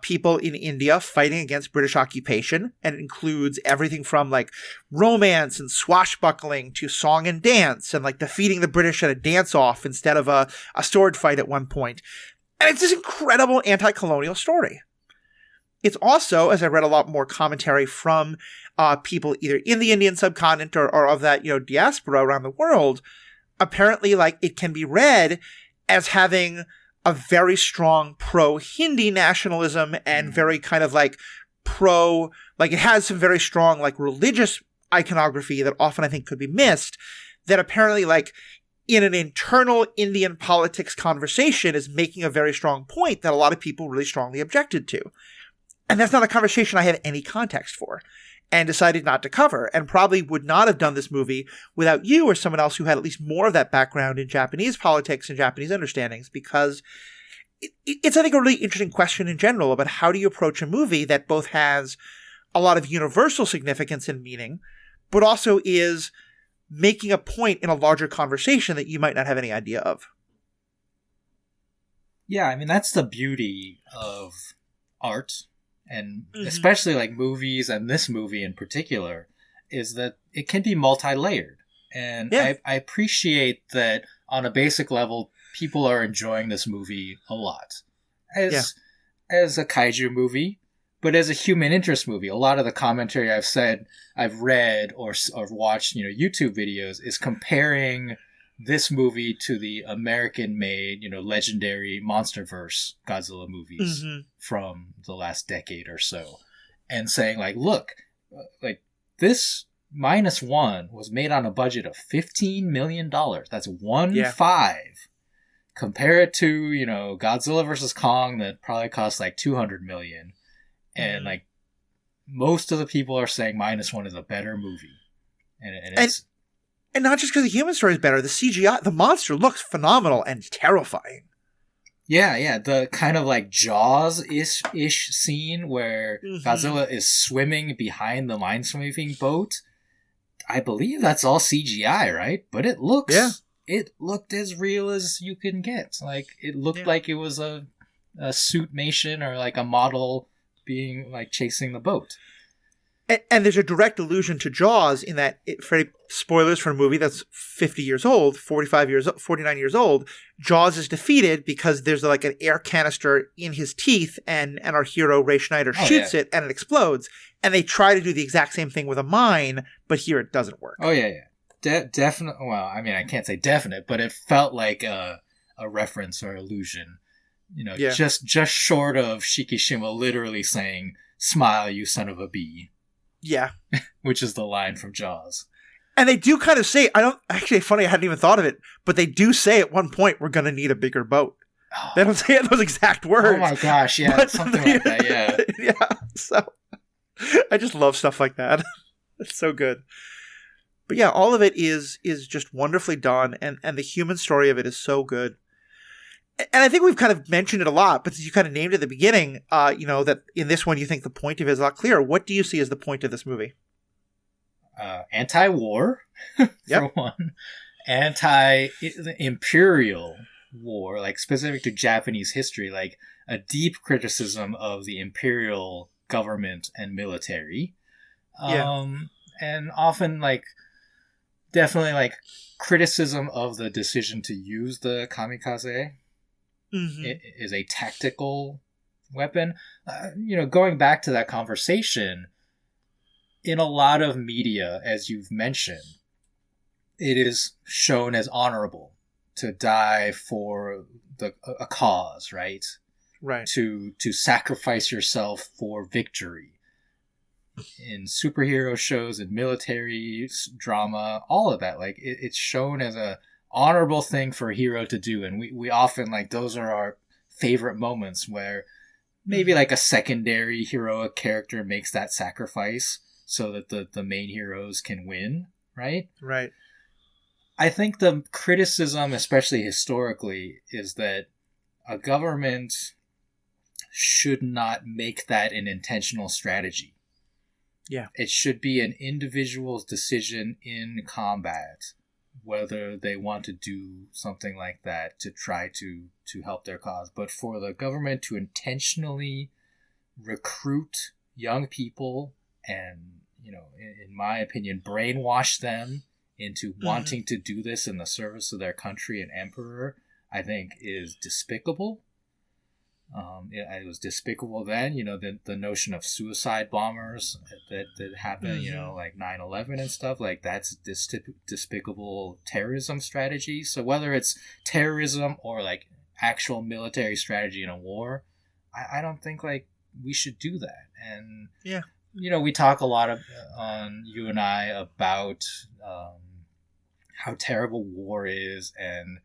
people in India fighting against British occupation. And it includes everything from, like, romance and swashbuckling to song and dance and, like, defeating the British at a dance-off instead of a sword fight at one point. And it's this incredible anti-colonial story. It's also, as I read a lot more commentary from people either in the Indian subcontinent or of that, diaspora around the world, apparently, like, it can be read as having a very strong pro-Hindi nationalism and very kind of, like, it has some very strong, like, religious iconography that often I think could be missed, that apparently, like, in an internal Indian politics conversation is making a very strong point that a lot of people really strongly objected to. And that's not a conversation I have any context for and decided not to cover, and probably would not have done this movie without you or someone else who had at least more of that background in Japanese politics and Japanese understandings, because it's, I think, a really interesting question in general about how do you approach a movie that both has a lot of universal significance and meaning, but also is making a point in a larger conversation that you might not have any idea of. Yeah, I mean, that's the beauty of art, and especially like movies, and this movie in particular, is that it can be multi-layered. And I appreciate that on a basic level, people are enjoying this movie a lot. As a kaiju movie, but as a human interest movie. A lot of the commentary I've read or watched, YouTube videos is comparing this movie to the American-made, legendary MonsterVerse Godzilla movies from the last decade or so, and saying like, look, like this Minus One was made on a budget of $15 million. That's 1.5. Compare it to, Godzilla versus Kong that probably cost like $200 million. And like most of the people are saying Minus One is a better movie. And not just because the human story is better, the CGI, the monster looks phenomenal and terrifying. Yeah. The kind of like Jaws-ish scene where Godzilla is swimming behind the minesweeping boat. I believe that's all CGI, right? But it looks... It looked as real as you can get. Like, it looked like it was a suitmation or like a model being like chasing the boat. And there's a direct allusion to Jaws in that, spoilers for a movie that's 50 years old, 49 years old, Jaws is defeated because there's like an air canister in his teeth and our hero Ray Schneider shoots it and it explodes. And they try to do the exact same thing with a mine, but here it doesn't work. Oh, yeah. Definite. Well, I mean, I can't say definite, but it felt like a reference or allusion. Just short of Shikishima literally saying, "Smile, you son of a bee." Yeah, which is the line from Jaws. And they do kind of say, funny, I hadn't even thought of it, but they do say at one point, "We're going to need a bigger boat." Oh. They don't say it those exact words. Oh my gosh, yeah, something like that, yeah. Yeah, so I just love stuff like that. It's so good. But yeah, all of it is just wonderfully done, and the human story of it is so good. And I think we've kind of mentioned it a lot, but you kind of named it at the beginning, that in this one you think the point of it is a lot clearer. What do you see as the point of this movie? Anti-war, for one. Anti-imperial war, like specific to Japanese history, like a deep criticism of the imperial government and military. And often, like, definitely, like, criticism of the decision to use the kamikaze. It is a tactical weapon. Going back to that conversation, in a lot of media, as you've mentioned, it is shown as honorable to die for a cause, right? Right. To sacrifice yourself for victory. In superhero shows and military drama, all of that, like it's shown as a honorable thing for a hero to do, and we often, like, those are our favorite moments where maybe like a secondary heroic character makes that sacrifice so that the main heroes can win, right? Right. I think the criticism, especially historically, is that a government should not make that an intentional strategy. Yeah. It should be an individual's decision in combat whether they want to do something like that to try to help their cause. But for the government to intentionally recruit young people and, in my opinion, brainwash them into wanting to do this in the service of their country and emperor, I think is despicable. It was despicable then, the notion of suicide bombers that happened, like 9/11 and stuff, like that's despicable terrorism strategy. So whether it's terrorism or like actual military strategy in a war, I don't think like we should do that. And, we talk a lot on you and I about how terrible war is, and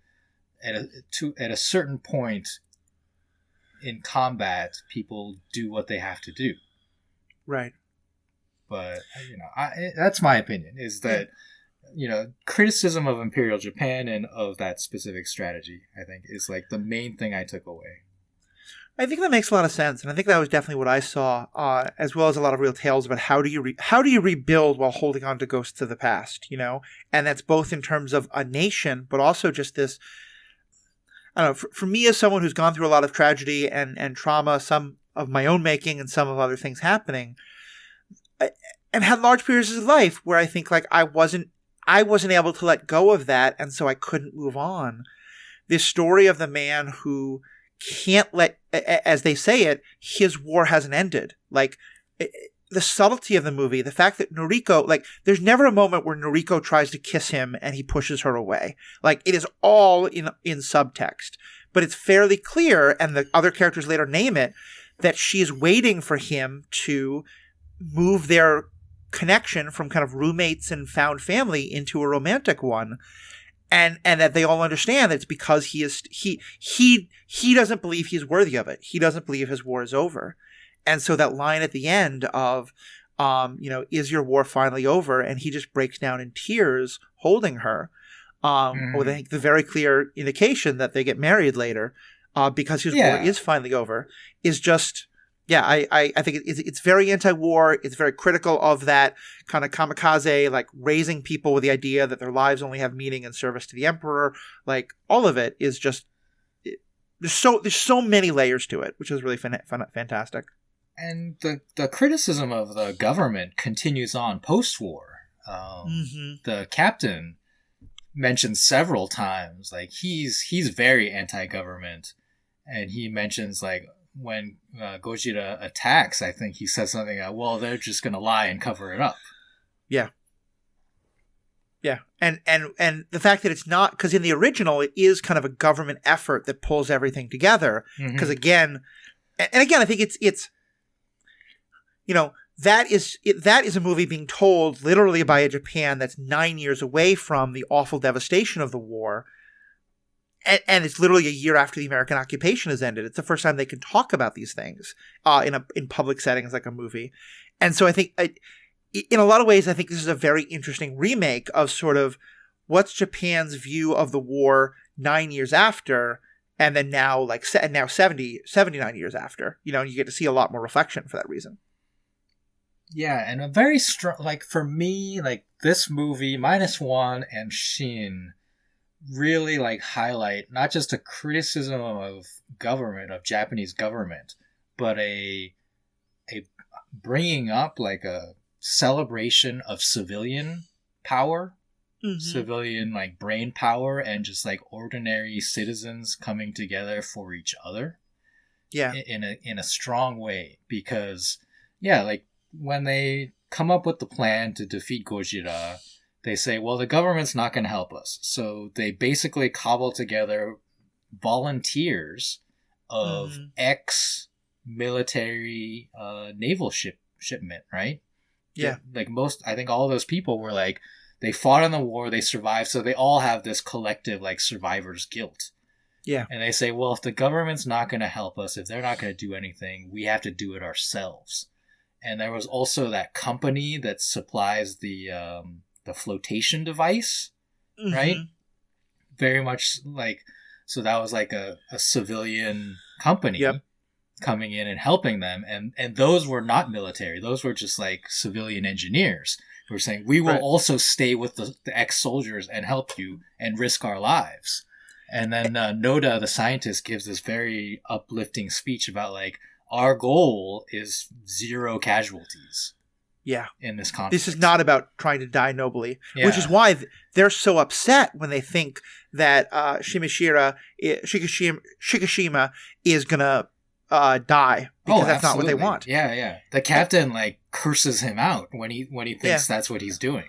at a certain point in combat, people do what they have to do. Right. But, that's my opinion, is that, criticism of Imperial Japan and of that specific strategy, I think, is like the main thing I took away. I think that makes a lot of sense, and I think that was definitely what I saw, as well as a lot of real tales about how do you rebuild while holding on to ghosts of the past, you know? And that's both in terms of a nation, but also just this. I don't know. For me, as someone who's gone through a lot of tragedy and trauma, some of my own making and some of other things happening, and had large periods of life where I think like I wasn't able to let go of that, and so I couldn't move on. This story of the man who can't let, as they say it, his war hasn't ended. Like, the subtlety of the movie, the fact that Noriko, like, there's never a moment where Noriko tries to kiss him and he pushes her away. Like, it is all in subtext. But it's fairly clear, and the other characters later name it, that she's waiting for him to move their connection from kind of roommates and found family into a romantic one. And that they all understand that it's because he doesn't believe he's worthy of it. He doesn't believe his war is over. And so that line at the end of, is your war finally over? And he just breaks down in tears holding her, with I think the very clear indication that they get married later, because his war is finally over, is just, I think it's very anti-war. It's very critical of that kind of kamikaze, like raising people with the idea that their lives only have meaning in service to the emperor. Like, all of it is just, there's so many layers to it, which is really fantastic. And the criticism of the government continues on post-war. The captain mentions several times, like, he's very anti-government, and he mentions, like, when Gojira attacks, I think he says something like, well, they're just going to lie and cover it up. Yeah. Yeah. And the fact that it's not, because in the original, it is kind of a government effort that pulls everything together. Because again, I think it's that is a movie being told literally by a Japan that's 9 years away from the awful devastation of the war. And it's literally a year after the American occupation has ended. It's the first time they can talk about these things in public settings like a movie. And so I think, in a lot of ways, I think this is a very interesting remake of sort of what's Japan's view of the war 9 years after, and then now 79 years after. And you get to see a lot more reflection for that reason. Yeah, and a very strong, like, for me, like, this movie, Minus One and Shin, really, like, highlight not just a criticism of Japanese government, but a bringing up, like, a celebration of civilian power, civilian, like, brain power, and just, like, ordinary citizens coming together for each other. Yeah. In a strong way, because, like, when they come up with the plan to defeat Gojira, they say, well, the government's not going to help us. So they basically cobble together volunteers of ex-military naval shipment, right? Yeah. Like, I think all of those people were like, they fought in the war, they survived, so they all have this collective, like, survivor's guilt. Yeah. And they say, well, if the government's not going to help us, if they're not going to do anything, we have to do it ourselves. And there was also that company that supplies the flotation device, right? Very much like, so that was like a civilian company coming in and helping them. And those were not military. Those were just like civilian engineers who were saying, we will also stay with the ex-soldiers and help you and risk our lives. And then Noda, the scientist, gives this very uplifting speech about, like, our goal is 0 casualties. Yeah. In this conflict. This is not about trying to die nobly, which is why they're so upset when they think that Shikishima is going to die, because that's not what they want. Yeah. The captain, like, curses him out when he thinks that's what he's doing.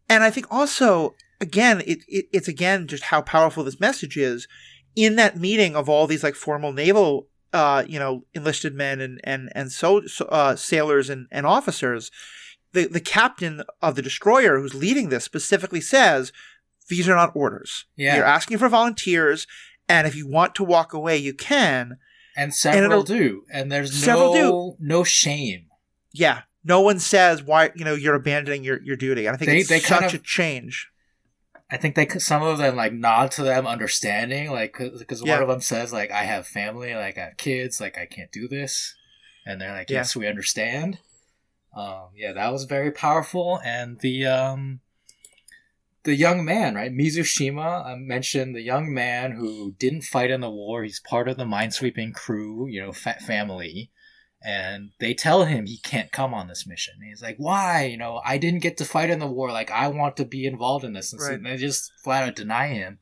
And I think also, again, it's again just how powerful this message is. In that meeting of all these, like, formal naval enlisted men and sailors and officers, the captain of the destroyer who's leading this specifically says, these are not orders. Yeah. You're asking for volunteers, and if you want to walk away, you can. And several do. And there's no shame. Yeah. No one says why, you're abandoning your duty. And I think it's such a change. I think some of them like nod to them understanding, like because one of them says like, I have family, like I have kids, like I can't do this, and they're like, yes, we understand. That was very powerful. And the young man, right, Mizushima, I mentioned the young man who didn't fight in the war. He's part of the minesweeping crew, family. And they tell him he can't come on this mission. And he's like, why? I didn't get to fight in the war. Like, I want to be involved in this. And so they just flat out deny him.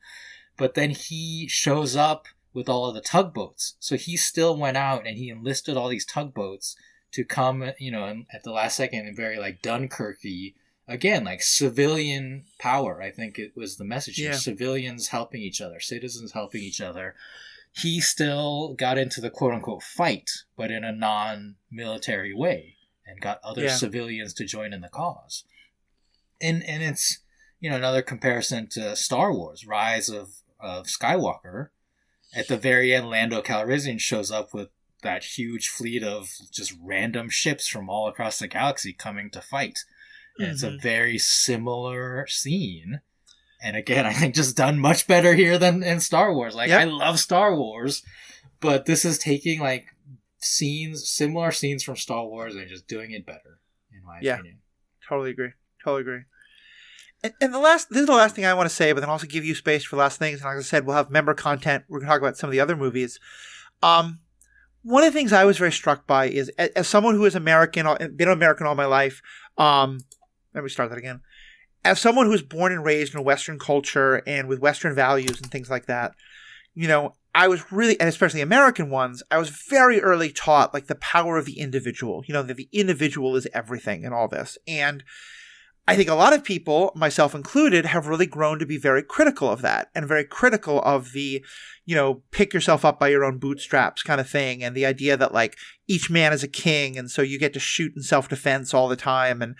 But then he shows up with all of the tugboats. So he still went out and he enlisted all these tugboats to come, at the last second, and very like Dunkirky. Again, like civilian power. I think it was the message here. Civilians helping each other, citizens helping each other. He still got into the quote-unquote fight, but in a non-military way, and got other civilians to join in the cause. And it's, another comparison to Star Wars, Rise of Skywalker. At the very end, Lando Calrissian shows up with that huge fleet of just random ships from all across the galaxy coming to fight. And it's a very similar scene. And again, I think just done much better here than in Star Wars. Like, I love Star Wars, but this is taking like similar scenes from Star Wars and just doing it better, in my opinion. Totally agree. And this is the last thing I want to say, but then also give you space for last things. And like I said, we'll have member content. We're going to talk about some of the other movies. One of the things I was very struck by is, as someone who is American, been American all my life, let me start that again. As someone who was born and raised in a Western culture and with Western values and things like that, I was really, and especially American ones, I was very early taught like the power of the individual, that the individual is everything in all this. And I think a lot of people, myself included, have really grown to be very critical of that and very critical of the, pick yourself up by your own bootstraps kind of thing. And the idea that like each man is a king. And so you get to shoot in self-defense all the time. And,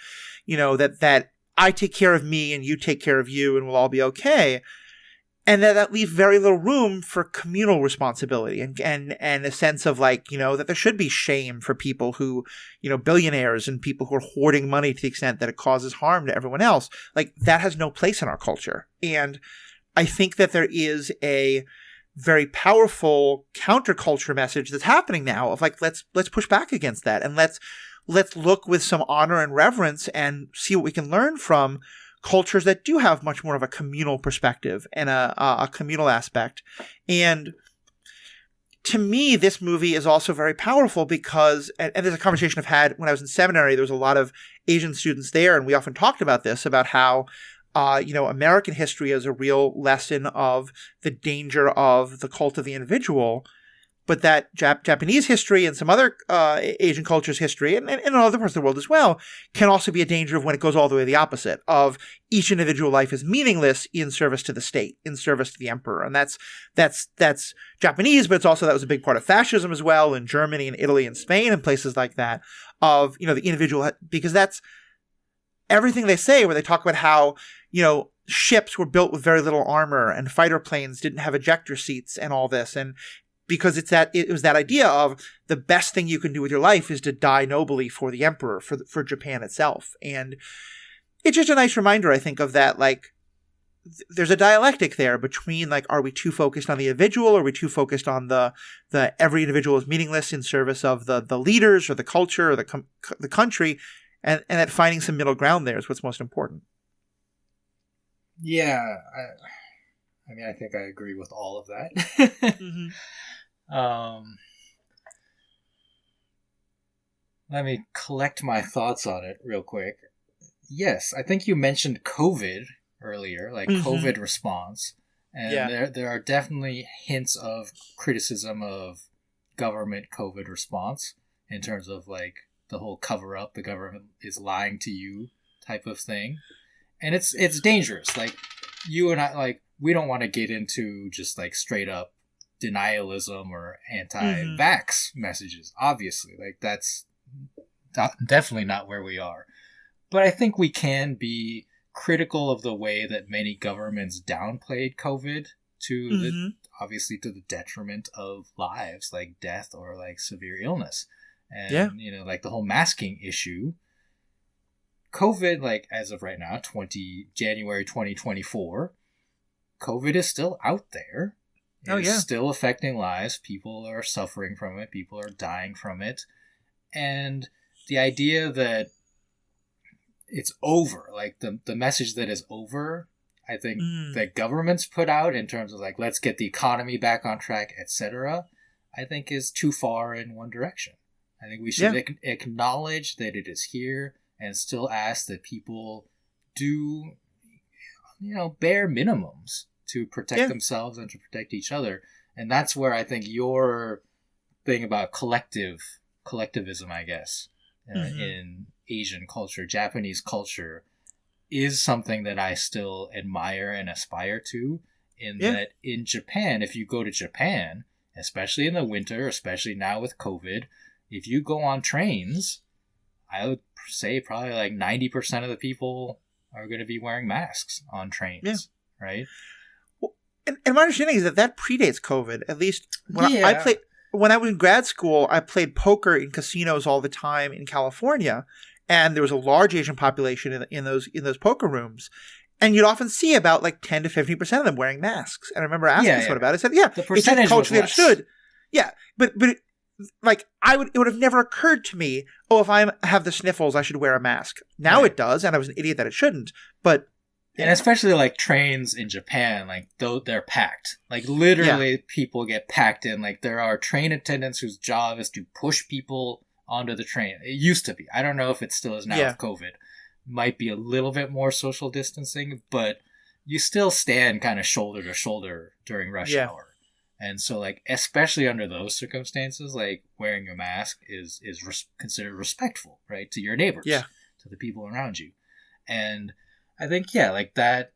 that I take care of me and you take care of you and we'll all be okay. And that leaves very little room for communal responsibility and a sense of like, that there should be shame for people who, billionaires and people who are hoarding money to the extent that it causes harm to everyone else. Like that has no place in our culture. And I think that there is a very powerful counterculture message that's happening now of like, let's push back against that. And let's look with some honor and reverence and see what we can learn from cultures that do have much more of a communal perspective and a communal aspect. And to me, this movie is also very powerful because, and there's a conversation I've had when I was in seminary, there was a lot of Asian students there, and we often talked about this, about how, American history is a real lesson of the danger of the cult of the individual, but that Japanese history and some other Asian cultures' history, and in other parts of the world as well, can also be a danger of when it goes all the way the opposite, of each individual life is meaningless in service to the state, in service to the emperor. And that's Japanese, but it's also, that was a big part of fascism as well, in Germany and Italy and Spain and places like that, of, the individual, because that's everything they say, where they talk about how, ships were built with very little armor and fighter planes didn't have ejector seats and all this. And because it was that idea of the best thing you can do with your life is to die nobly for the emperor, for Japan itself. And it's just a nice reminder, I think, of that, like, there's a dialectic there between, like, are we too focused on the individual? Or are we too focused on the every individual is meaningless in service of the leaders or the culture or the country? And that finding some middle ground there is what's most important. Yeah. I think I agree with all of that. Mm-hmm. Let me collect my thoughts on it real quick. Yes, I think you mentioned COVID earlier, like COVID response. And there are definitely hints of criticism of government COVID response in terms of like the whole cover up, the government is lying to you type of thing. And it's dangerous. Like you and I, like, we don't want to get into just like straight up denialism or anti-vax messages, obviously. Like that's definitely not where we are. But I think we can be critical of the way that many governments downplayed COVID to obviously to the detriment of lives, like death or like severe illness. And like the whole masking issue, COVID, like as of right now, January 2024, COVID is still out there. It's still affecting lives. People are suffering from it. People are dying from it. And the idea that it's over, like the message that is over, I think that governments put out in terms of like, let's get the economy back on track, etc., I think is too far in one direction. I think we should acknowledge that it is here and still ask that people do, bare minimums to protect themselves and to protect each other. And that's where I think your thing about collectivism, I guess, in Asian culture, Japanese culture, is something that I still admire and aspire to. That in Japan, if you go to Japan, especially in the winter, especially now with COVID, if you go on trains, I would say probably like 90% of the people are going to be wearing masks on trains, right? Well, and my understanding is that predates COVID. At least when I was in grad school, I played poker in casinos all the time in California, and there was a large Asian population in those poker rooms. And you'd often see about like 10 to 15% of them wearing masks. And I remember asking someone about it. I said, the percentage it's culturally understood. Yeah, but like it would have never occurred to me, if I have the sniffles, I should wear a mask. Now it does, and I was an idiot that it shouldn't. But and especially like trains in Japan, like they're packed. Like literally, people get packed in. Like there are train attendants whose job is to push people onto the train. It used to be. I don't know if it still is now with COVID. Might be a little bit more social distancing, but you still stand kind of shoulder to shoulder during rush hour. And so, like, especially under those circumstances, like, wearing a mask is considered respectful, right, to your neighbors, to the people around you. And I think, like, that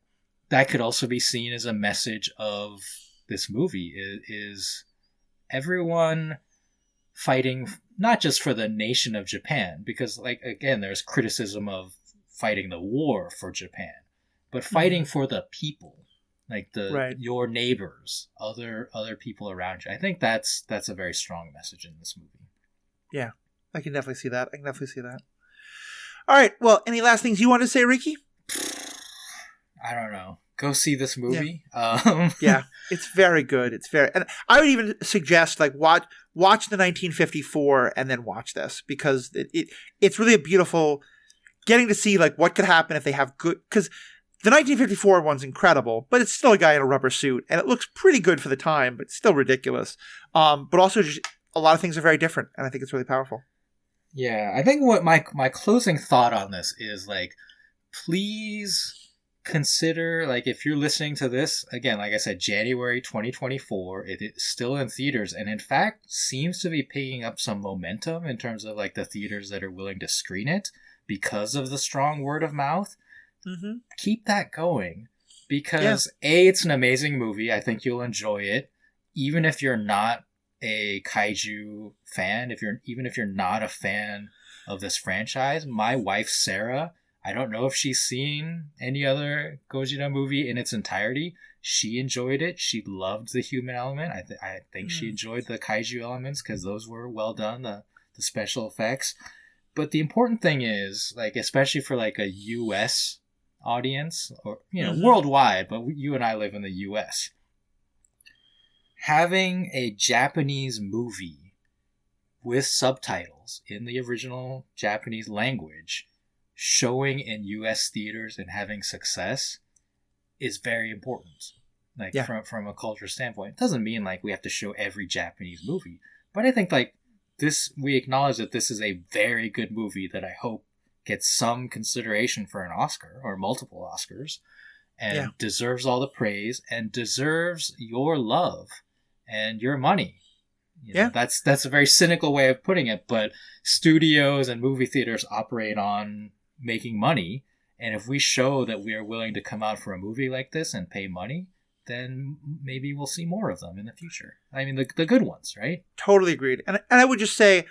could also be seen as a message of this movie is everyone fighting, not just for the nation of Japan, because, like, again, there's criticism of fighting the war for Japan, but fighting for the people. Like your neighbors, other people around you. I think that's a very strong message in this movie. Yeah, I can definitely see that. All right. Well, any last things you want to say, Riki? I don't know. Go see this movie. Yeah, it's very good. And I would even suggest like watch the 1954 and then watch this, because it's really a beautiful getting to see like what could happen if they have good, because the 1954 one's incredible, but it's still a guy in a rubber suit, and it looks pretty good for the time, but still ridiculous. But also, just a lot of things are very different, and I think it's really powerful. Yeah, I think what my closing thought on this is, like, please consider, like, if you're listening to this, again, like I said, January 2024, it is still in theaters, and in fact, seems to be picking up some momentum in terms of, like, the theaters that are willing to screen it because of the strong word of mouth. Mm-hmm. Keep that going, because it's an amazing movie. I think you'll enjoy it, even if you're not a kaiju fan. Even if you're not a fan of this franchise. My wife Sarah, I don't know if she's seen any other Gojira movie in its entirety. She enjoyed it. She loved the human element. I think she enjoyed the kaiju elements because those were well done. The special effects. But the important thing is, like, especially for like a U.S. audience, or worldwide, but you and I live in the US, having a Japanese movie with subtitles in the original Japanese language showing in US theaters and having success is very important, like from a culture standpoint. It doesn't mean like we have to show every Japanese movie, but I think like this, we acknowledge that this is a very good movie that I hope gets some consideration for an Oscar or multiple Oscars, and deserves all the praise and deserves your love and your money. You know, that's a very cynical way of putting it, but studios and movie theaters operate on making money, and if we show that we are willing to come out for a movie like this and pay money, then maybe we'll see more of them in the future. I mean, the good ones, right? Totally agreed. And I would just say,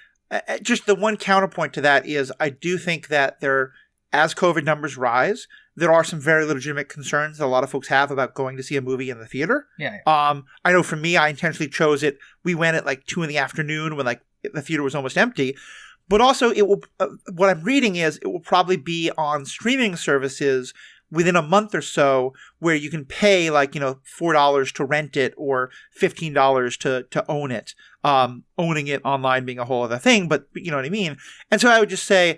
just the one counterpoint to that is I do think that as COVID numbers rise, there are some very legitimate concerns that a lot of folks have about going to see a movie in the theater. Yeah. I know for me, I intentionally chose it. We went at like 2 p.m. when like the theater was almost empty. But also, it will. What I'm reading is it will probably be on streaming services within a month or so, where you can pay like, $4 to rent it or $15 to own it. Owning it online being a whole other thing, but you know what I mean? And so I would just say,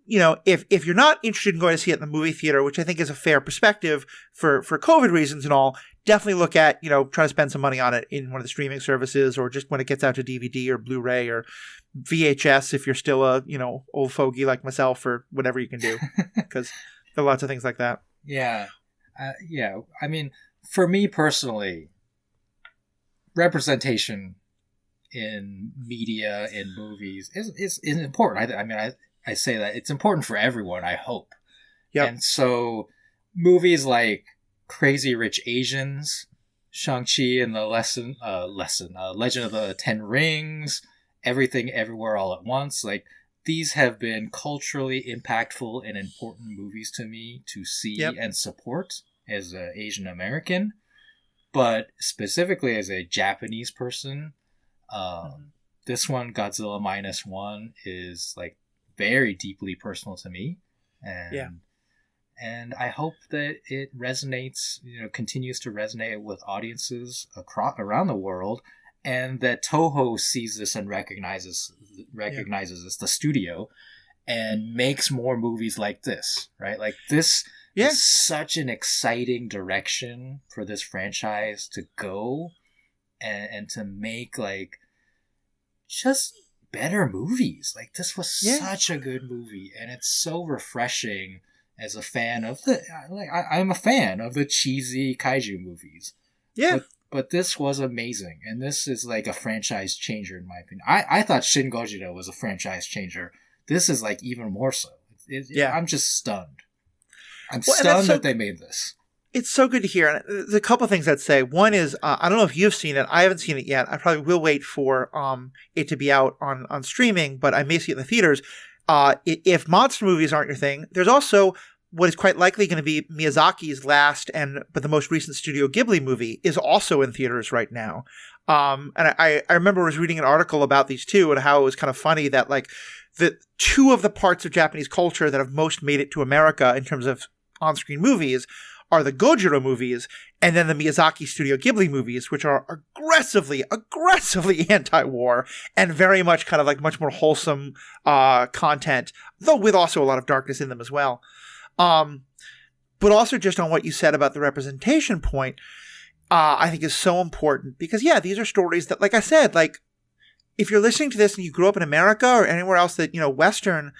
if you're not interested in going to see it in the movie theater, which I think is a fair perspective for COVID reasons and all, definitely look at, try to spend some money on it in one of the streaming services, or just when it gets out to DVD or Blu-ray or VHS if you're still a, old fogey like myself, or whatever you can do, because there are lots of things like that. Yeah. I mean, for me personally, representation in media, in movies is important. I say that it's important for everyone, I hope. Yep. And so movies like Crazy Rich Asians, Shang-Chi and the Legend of the Ten Rings, Everything Everywhere All at Once, like these have been culturally impactful and important movies to me to see and support as an Asian American, but specifically as a Japanese person. This one, Godzilla Minus One, is like very deeply personal to me, and I hope that it resonates, continues to resonate with audiences around the world, and that Toho sees this and recognizes this, the studio, and makes more movies like this, right? Like this is such an exciting direction for this franchise to go, and to make like just better movies. Like this was such a good movie, and it's so refreshing as a fan of I'm a fan of the cheesy kaiju movies. Yeah. But this was amazing, and this is like a franchise changer in my opinion. I thought Shin Gojira was a franchise changer. This is like even more so. I'm just stunned. I'm stunned that they made this. It's so good to hear. And there's a couple of things I'd say. One is, I don't know if you've seen it. I haven't seen it yet. I probably will wait for it to be out on streaming, but I may see it in the theaters. If monster movies aren't your thing, there's also what is quite likely going to be Miyazaki's last but the most recent Studio Ghibli movie is also in theaters right now. And I remember I was reading an article about these two and how it was kind of funny that like the two of the parts of Japanese culture that have most made it to America in terms of on-screen movies are the Gojira movies and then the Miyazaki Studio Ghibli movies, which are aggressively anti-war and very much kind of like much more wholesome content, though with also a lot of darkness in them as well. But also just on what you said about the representation point, I think is so important because, these are stories that, like I said, like if you're listening to this and you grew up in America or anywhere else that, Western,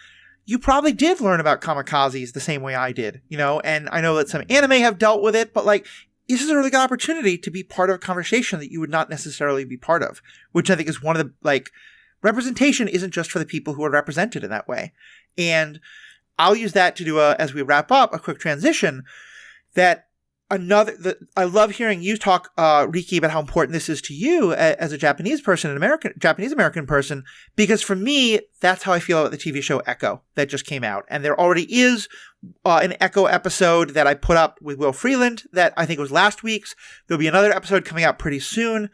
you probably did learn about kamikazes the same way I did, and I know that some anime have dealt with it, but like, this is a really good opportunity to be part of a conversation that you would not necessarily be part of, which I think is one of the, like, representation isn't just for the people who are represented in that way. And I'll use that to do as we wrap up, a quick transition that I love hearing you talk, Riki, about how important this is to you as a Japanese person, Japanese American person, because for me, that's how I feel about the TV show Echo that just came out. And there already is an Echo episode that I put up with Will Freeland that I think was last week's. There'll be another episode coming out pretty soon.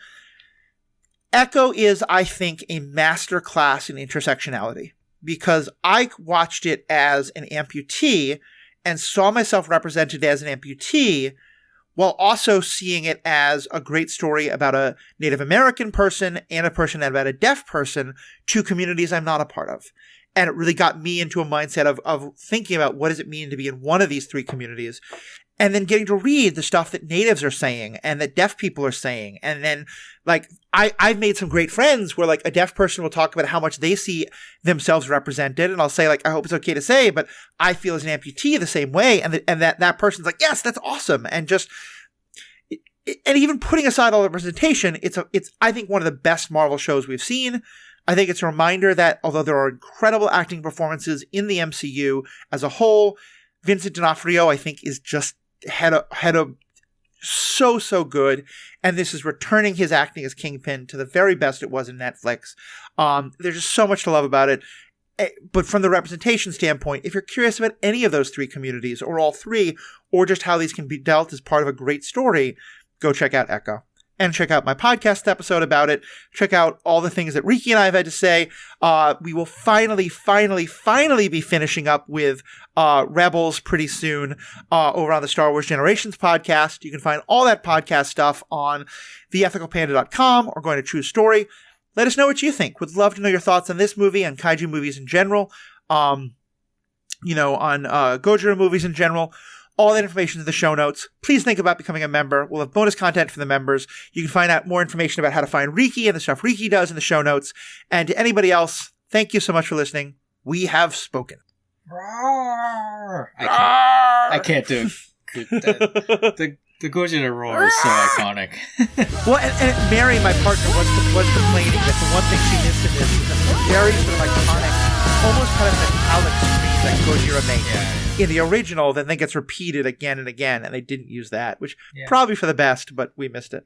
Echo is, I think, a masterclass in intersectionality because I watched it as an amputee and saw myself represented as an amputee while also seeing it as a great story about a Native American person and a person about a deaf person, two communities I'm not a part of. And it really got me into a mindset of thinking about what does it mean to be in one of these three communities, and then getting to read the stuff that natives are saying and that deaf people are saying. And then, like, I've made some great friends where, like, a deaf person will talk about how much they see themselves represented. And I'll say, like, I hope it's okay to say, but I feel as an amputee the same way. And that person's like, yes, that's awesome. And just, and even putting aside all the representation, it's I think one of the best Marvel shows we've seen. I think it's a reminder that although there are incredible acting performances in the MCU as a whole, Vincent D'Onofrio, I think, is just had a so good, and this is returning his acting as Kingpin to the very best it was in Netflix. There's just so much to love about it. But from the representation standpoint, if you're curious about any of those three communities, or all three, or just how these can be dealt as part of a great story, go check out Echo. and check out my podcast episode about it. Check out all the things that Riki and I have had to say. We will finally be finishing up with Rebels pretty soon over on the Star Wars Generations podcast. You can find all that podcast stuff on theethicalpanda.com or going to True Story. Let us know what you think. Would love to know your thoughts on this movie, on kaiju movies in general, on Gojira movies in general. All that information is in the show notes. Please think about becoming a member. We'll have bonus content for the members. You can find out more information about how to find Riki and the stuff Riki does in the show notes. And to anybody else, thank you so much for listening. We have spoken. I can't do it. The Gojira roar is so iconic. Well, and Mary, my partner, was complaining that the one thing she missed in this is the very sort of iconic, almost kind of metallic scream that Gojira makes in the original that then gets repeated again and again, and they didn't use that, which probably for the best, but we missed it.